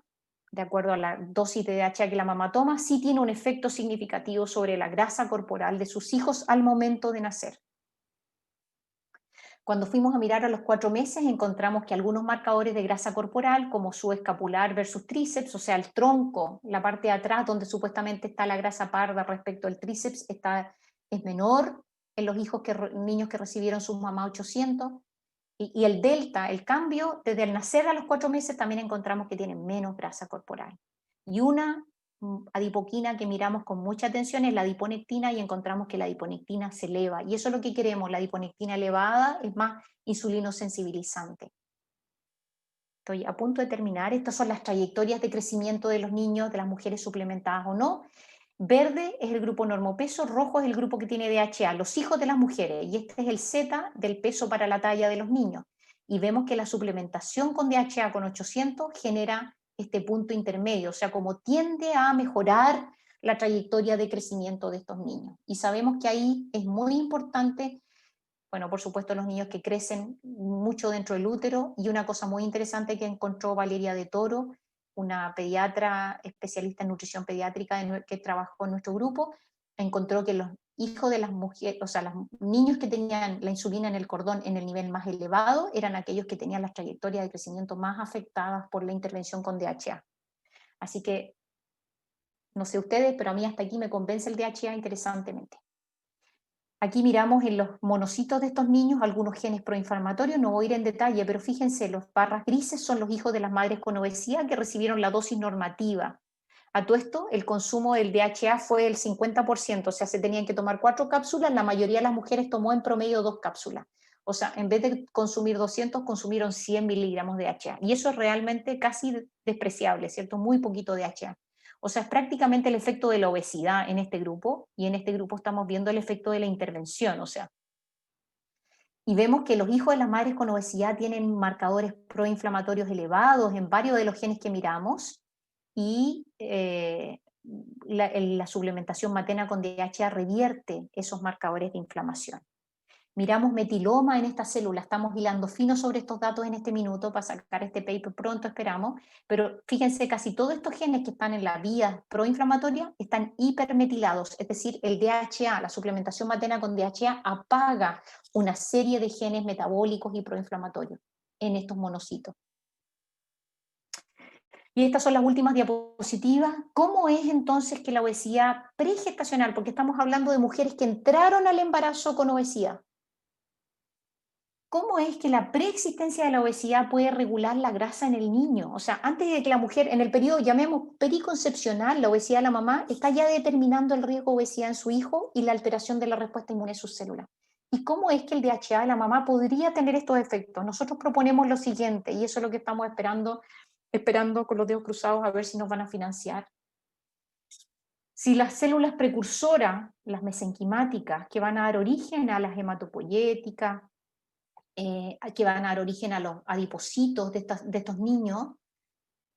de acuerdo a la dosis de DHA que la mamá toma, sí tiene un efecto significativo sobre la grasa corporal de sus hijos al momento de nacer. Cuando fuimos a mirar a los 4 meses, encontramos que algunos marcadores de grasa corporal, como su escapular versus tríceps, o sea, el tronco, la parte de atrás donde supuestamente está la grasa parda respecto al tríceps, es menor en los niños que recibieron sus mamás 800. Y el delta, el cambio, desde el nacer a los 4 meses también encontramos que tienen menos grasa corporal. Y una adipoquina que miramos con mucha atención es la adiponectina, y encontramos que la adiponectina se eleva. Y eso es lo que queremos, la adiponectina elevada es más insulinosensibilizante. Estoy a punto de terminar. Estas son las trayectorias de crecimiento de los niños, de las mujeres suplementadas o no. Verde es el grupo normopeso, rojo es el grupo que tiene DHA, los hijos de las mujeres, y este es el Z del peso para la talla de los niños. Y vemos que la suplementación con DHA con 800 genera este punto intermedio, o sea, como tiende a mejorar la trayectoria de crecimiento de estos niños. Y sabemos que ahí es muy importante, bueno, por supuesto, los niños que crecen mucho dentro del útero, y una cosa muy interesante que encontró Valeria de Toro, una pediatra especialista en nutrición pediátrica que trabajó en nuestro grupo, encontró que hijos de las mujeres, o sea, los niños que tenían la insulina en el cordón en el nivel más elevado eran aquellos que tenían las trayectorias de crecimiento más afectadas por la intervención con DHA. Así que, no sé ustedes, pero a mí hasta aquí me convence el DHA interesantemente. Aquí miramos en los monocitos de estos niños algunos genes proinflamatorios, no voy a ir en detalle, pero fíjense, los barras grises son los hijos de las madres con obesidad que recibieron la dosis normativa. A todo esto, el consumo del DHA fue el 50%, o sea, se tenían que tomar 4 cápsulas, la mayoría de las mujeres tomó en promedio 2 cápsulas. O sea, en vez de consumir 200, consumieron 100 miligramos de DHA. Y eso es realmente casi despreciable, ¿cierto? Muy poquito DHA. O sea, es prácticamente el efecto de la obesidad en este grupo, y en este grupo estamos viendo el efecto de la intervención, o sea. Y vemos que los hijos de las madres con obesidad tienen marcadores proinflamatorios elevados en varios de los genes que miramos, y la suplementación materna con DHA revierte esos marcadores de inflamación. Miramos metiloma en esta célula, estamos hilando fino sobre estos datos en este minuto para sacar este paper pronto, esperamos, pero fíjense, casi todos estos genes que están en la vía proinflamatoria están hipermetilados, es decir, el DHA, la suplementación materna con DHA apaga una serie de genes metabólicos y proinflamatorios en estos monocitos. Y estas son las últimas diapositivas. ¿Cómo es entonces que la obesidad pregestacional, porque estamos hablando de mujeres que entraron al embarazo con obesidad, cómo es que la preexistencia de la obesidad puede regular la grasa en el niño? O sea, antes de que la mujer, en el periodo, llamemos periconcepcional, la obesidad de la mamá está ya determinando el riesgo de obesidad en su hijo y la alteración de la respuesta inmune de sus células. ¿Y cómo es que el DHA de la mamá podría tener estos efectos? Nosotros proponemos lo siguiente, y eso es lo que estamos esperando con los dedos cruzados a ver si nos van a financiar. Si las células precursoras, las mesenquimáticas, que van a dar origen a las hematopoyéticas, que van a dar origen a los adipocitos de estos niños,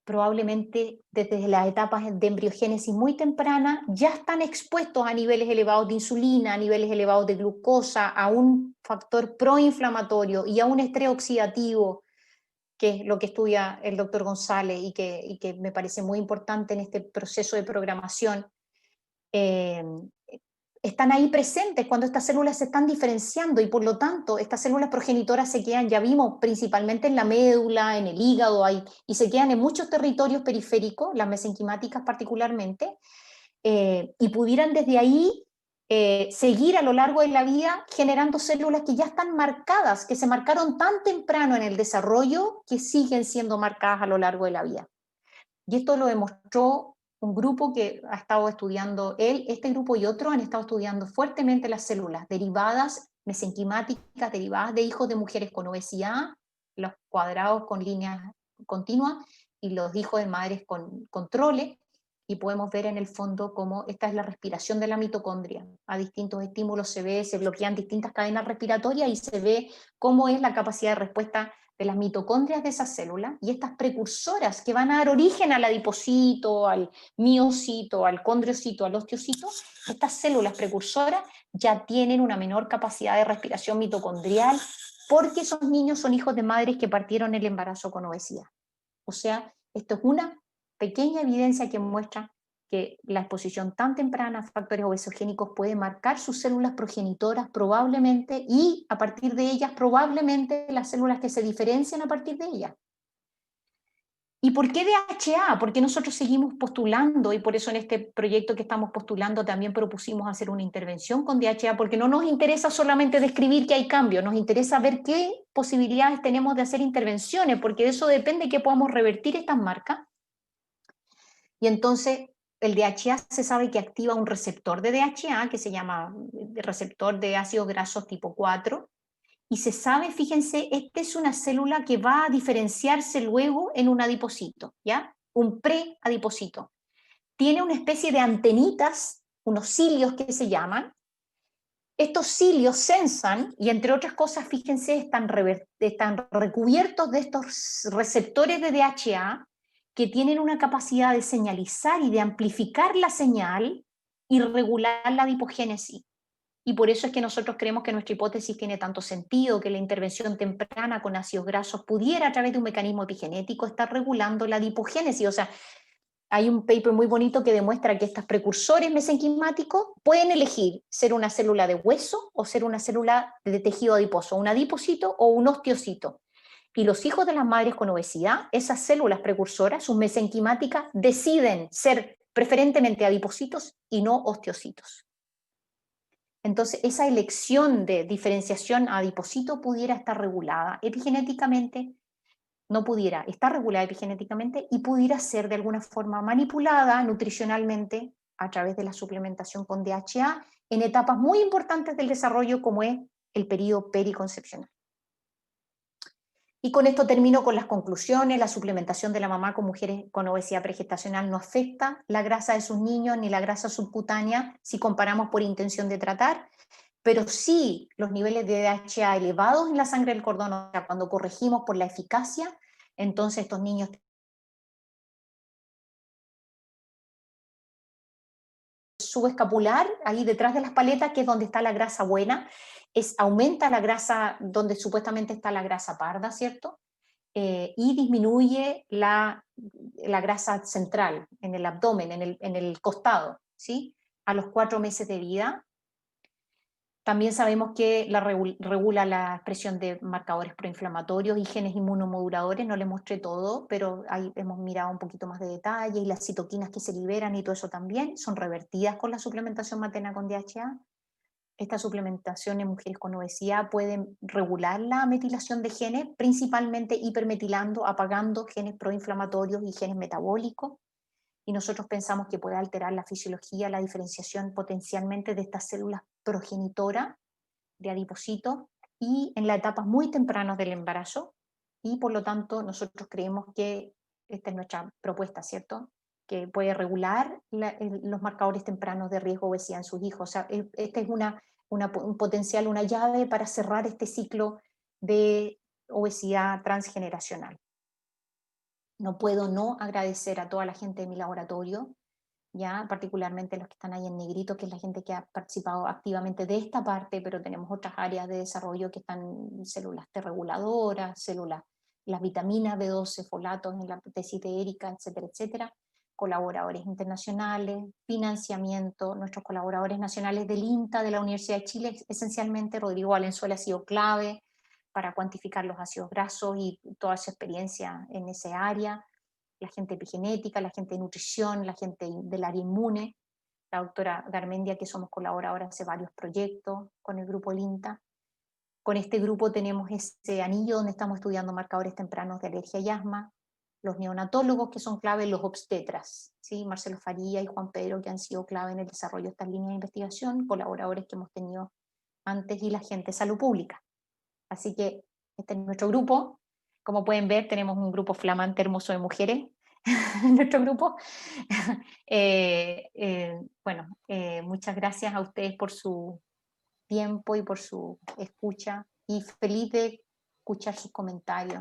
probablemente desde las etapas de embriogénesis muy temprana ya están expuestos a niveles elevados de insulina, a niveles elevados de glucosa, a un factor proinflamatorio y a un estrés oxidativo, que es lo que estudia el doctor González y que me parece muy importante en este proceso de programación. Están ahí presentes cuando estas células se están diferenciando, y por lo tanto estas células progenitoras se quedan, ya vimos, principalmente en la médula, en el hígado, y se quedan en muchos territorios periféricos, las mesenquimáticas particularmente, y pudieran desde ahí seguir a lo largo de la vida generando células que ya están marcadas, que se marcaron tan temprano en el desarrollo que siguen siendo marcadas a lo largo de la vida. Y esto lo demostró un grupo que ha estado estudiando, este grupo y otro han estado estudiando fuertemente las células derivadas, mesenquimáticas, derivadas de hijos de mujeres con obesidad, los cuadrados con líneas continuas, y los hijos de madres con controles, y podemos ver en el fondo cómo esta es la respiración de la mitocondria. A distintos estímulos se bloquean distintas cadenas respiratorias y se ve cómo es la capacidad de respuesta de las mitocondrias de esas células, y estas precursoras que van a dar origen al adipocito, al miocito, al condriocito, al osteocito. Estas células precursoras ya tienen una menor capacidad de respiración mitocondrial porque esos niños son hijos de madres que partieron el embarazo con obesidad. O sea, esto es una pequeña evidencia que muestra que la exposición tan temprana a factores obesogénicos puede marcar sus células progenitoras probablemente, y a partir de ellas probablemente las células que se diferencian a partir de ellas. ¿Y por qué DHA? Porque nosotros seguimos postulando, y por eso en este proyecto que estamos postulando también propusimos hacer una intervención con DHA, porque no nos interesa solamente describir que hay cambios, nos interesa ver qué posibilidades tenemos de hacer intervenciones, porque de eso depende que podamos revertir estas marcas. Y entonces el DHA se sabe que activa un receptor de DHA que se llama receptor de ácidos grasos tipo 4, y se sabe, fíjense, esta es una célula que va a diferenciarse luego en un adipocito, ¿ya? Un preadipocito. Tiene una especie de antenitas, unos cilios que se llaman. Estos cilios sensan, y entre otras cosas, fíjense, están recubiertos de estos receptores de DHA que tienen una capacidad de señalizar y de amplificar la señal y regular la adipogénesis. Y por eso es que nosotros creemos que nuestra hipótesis tiene tanto sentido, que la intervención temprana con ácidos grasos pudiera, a través de un mecanismo epigenético, estar regulando la adipogénesis. O sea, hay un paper muy bonito que demuestra que estos precursores mesenquimáticos pueden elegir ser una célula de hueso o ser una célula de tejido adiposo, un adipocito o un osteocito. Y los hijos de las madres con obesidad, esas células precursoras, sus mesenquimáticas, deciden ser preferentemente adipocitos y no osteocitos. Entonces, esa elección de diferenciación a adipocito pudiera estar regulada epigenéticamente, no pudiera estar regulada epigenéticamente y pudiera ser de alguna forma manipulada nutricionalmente a través de la suplementación con DHA en etapas muy importantes del desarrollo como es el periodo periconcepcional. Y con esto termino con las conclusiones. La suplementación de la mamá con mujeres con obesidad pregestacional no afecta la grasa de sus niños ni la grasa subcutánea si comparamos por intención de tratar, pero sí los niveles de DHA elevados en la sangre del cordón, o sea, cuando corregimos por la eficacia, entonces estos niños subescapular, ahí detrás de las paletas, que es donde está la grasa buena, aumenta la grasa donde supuestamente está la grasa parda, ¿cierto? Y disminuye la grasa central, en el abdomen, en el costado, ¿sí? A los 4 meses de vida. También sabemos que regula la expresión de marcadores proinflamatorios y genes inmunomoduladores, no les mostré todo, pero ahí hemos mirado un poquito más de detalle, y las citoquinas que se liberan y todo eso también son revertidas con la suplementación materna con DHA. Esta suplementación en mujeres con obesidad puede regular la metilación de genes, principalmente hipermetilando, apagando genes proinflamatorios y genes metabólicos, y nosotros pensamos que puede alterar la fisiología, la diferenciación potencialmente de estas células progenitoras de adipocitos y en las etapas muy tempranas del embarazo, y por lo tanto nosotros creemos que esta es nuestra propuesta, ¿cierto? Que puede regular los marcadores tempranos de riesgo de obesidad en sus hijos. O sea, esta es un potencial, una llave para cerrar este ciclo de obesidad transgeneracional. No puedo no agradecer a toda la gente de mi laboratorio, ya particularmente los que están ahí en negrito, que es la gente que ha participado activamente de esta parte, pero tenemos otras áreas de desarrollo que están células T reguladoras, células, las vitaminas B12, folatos en la tesis de Erika, etcétera, etcétera, colaboradores internacionales, financiamiento, nuestros colaboradores nacionales del INTA, de la Universidad de Chile, esencialmente Rodrigo Valenzuela ha sido clave para cuantificar los ácidos grasos y toda su experiencia en esa área, la gente epigenética, la gente de nutrición, la gente del área inmune, la doctora Garmendia, que somos colaboradores hace varios proyectos con el grupo LINTA. Con este grupo tenemos ese anillo donde estamos estudiando marcadores tempranos de alergia y asma, los neonatólogos que son clave, los obstetras, ¿sí? Marcelo Faría y Juan Pedro, que han sido clave en el desarrollo de estas líneas de investigación, colaboradores que hemos tenido antes, y la gente de salud pública. Así que este es nuestro grupo. Como pueden ver, tenemos un grupo flamante, hermoso de mujeres en nuestro grupo. Bueno, muchas gracias a ustedes por su tiempo y por su escucha, y feliz de escuchar sus comentarios.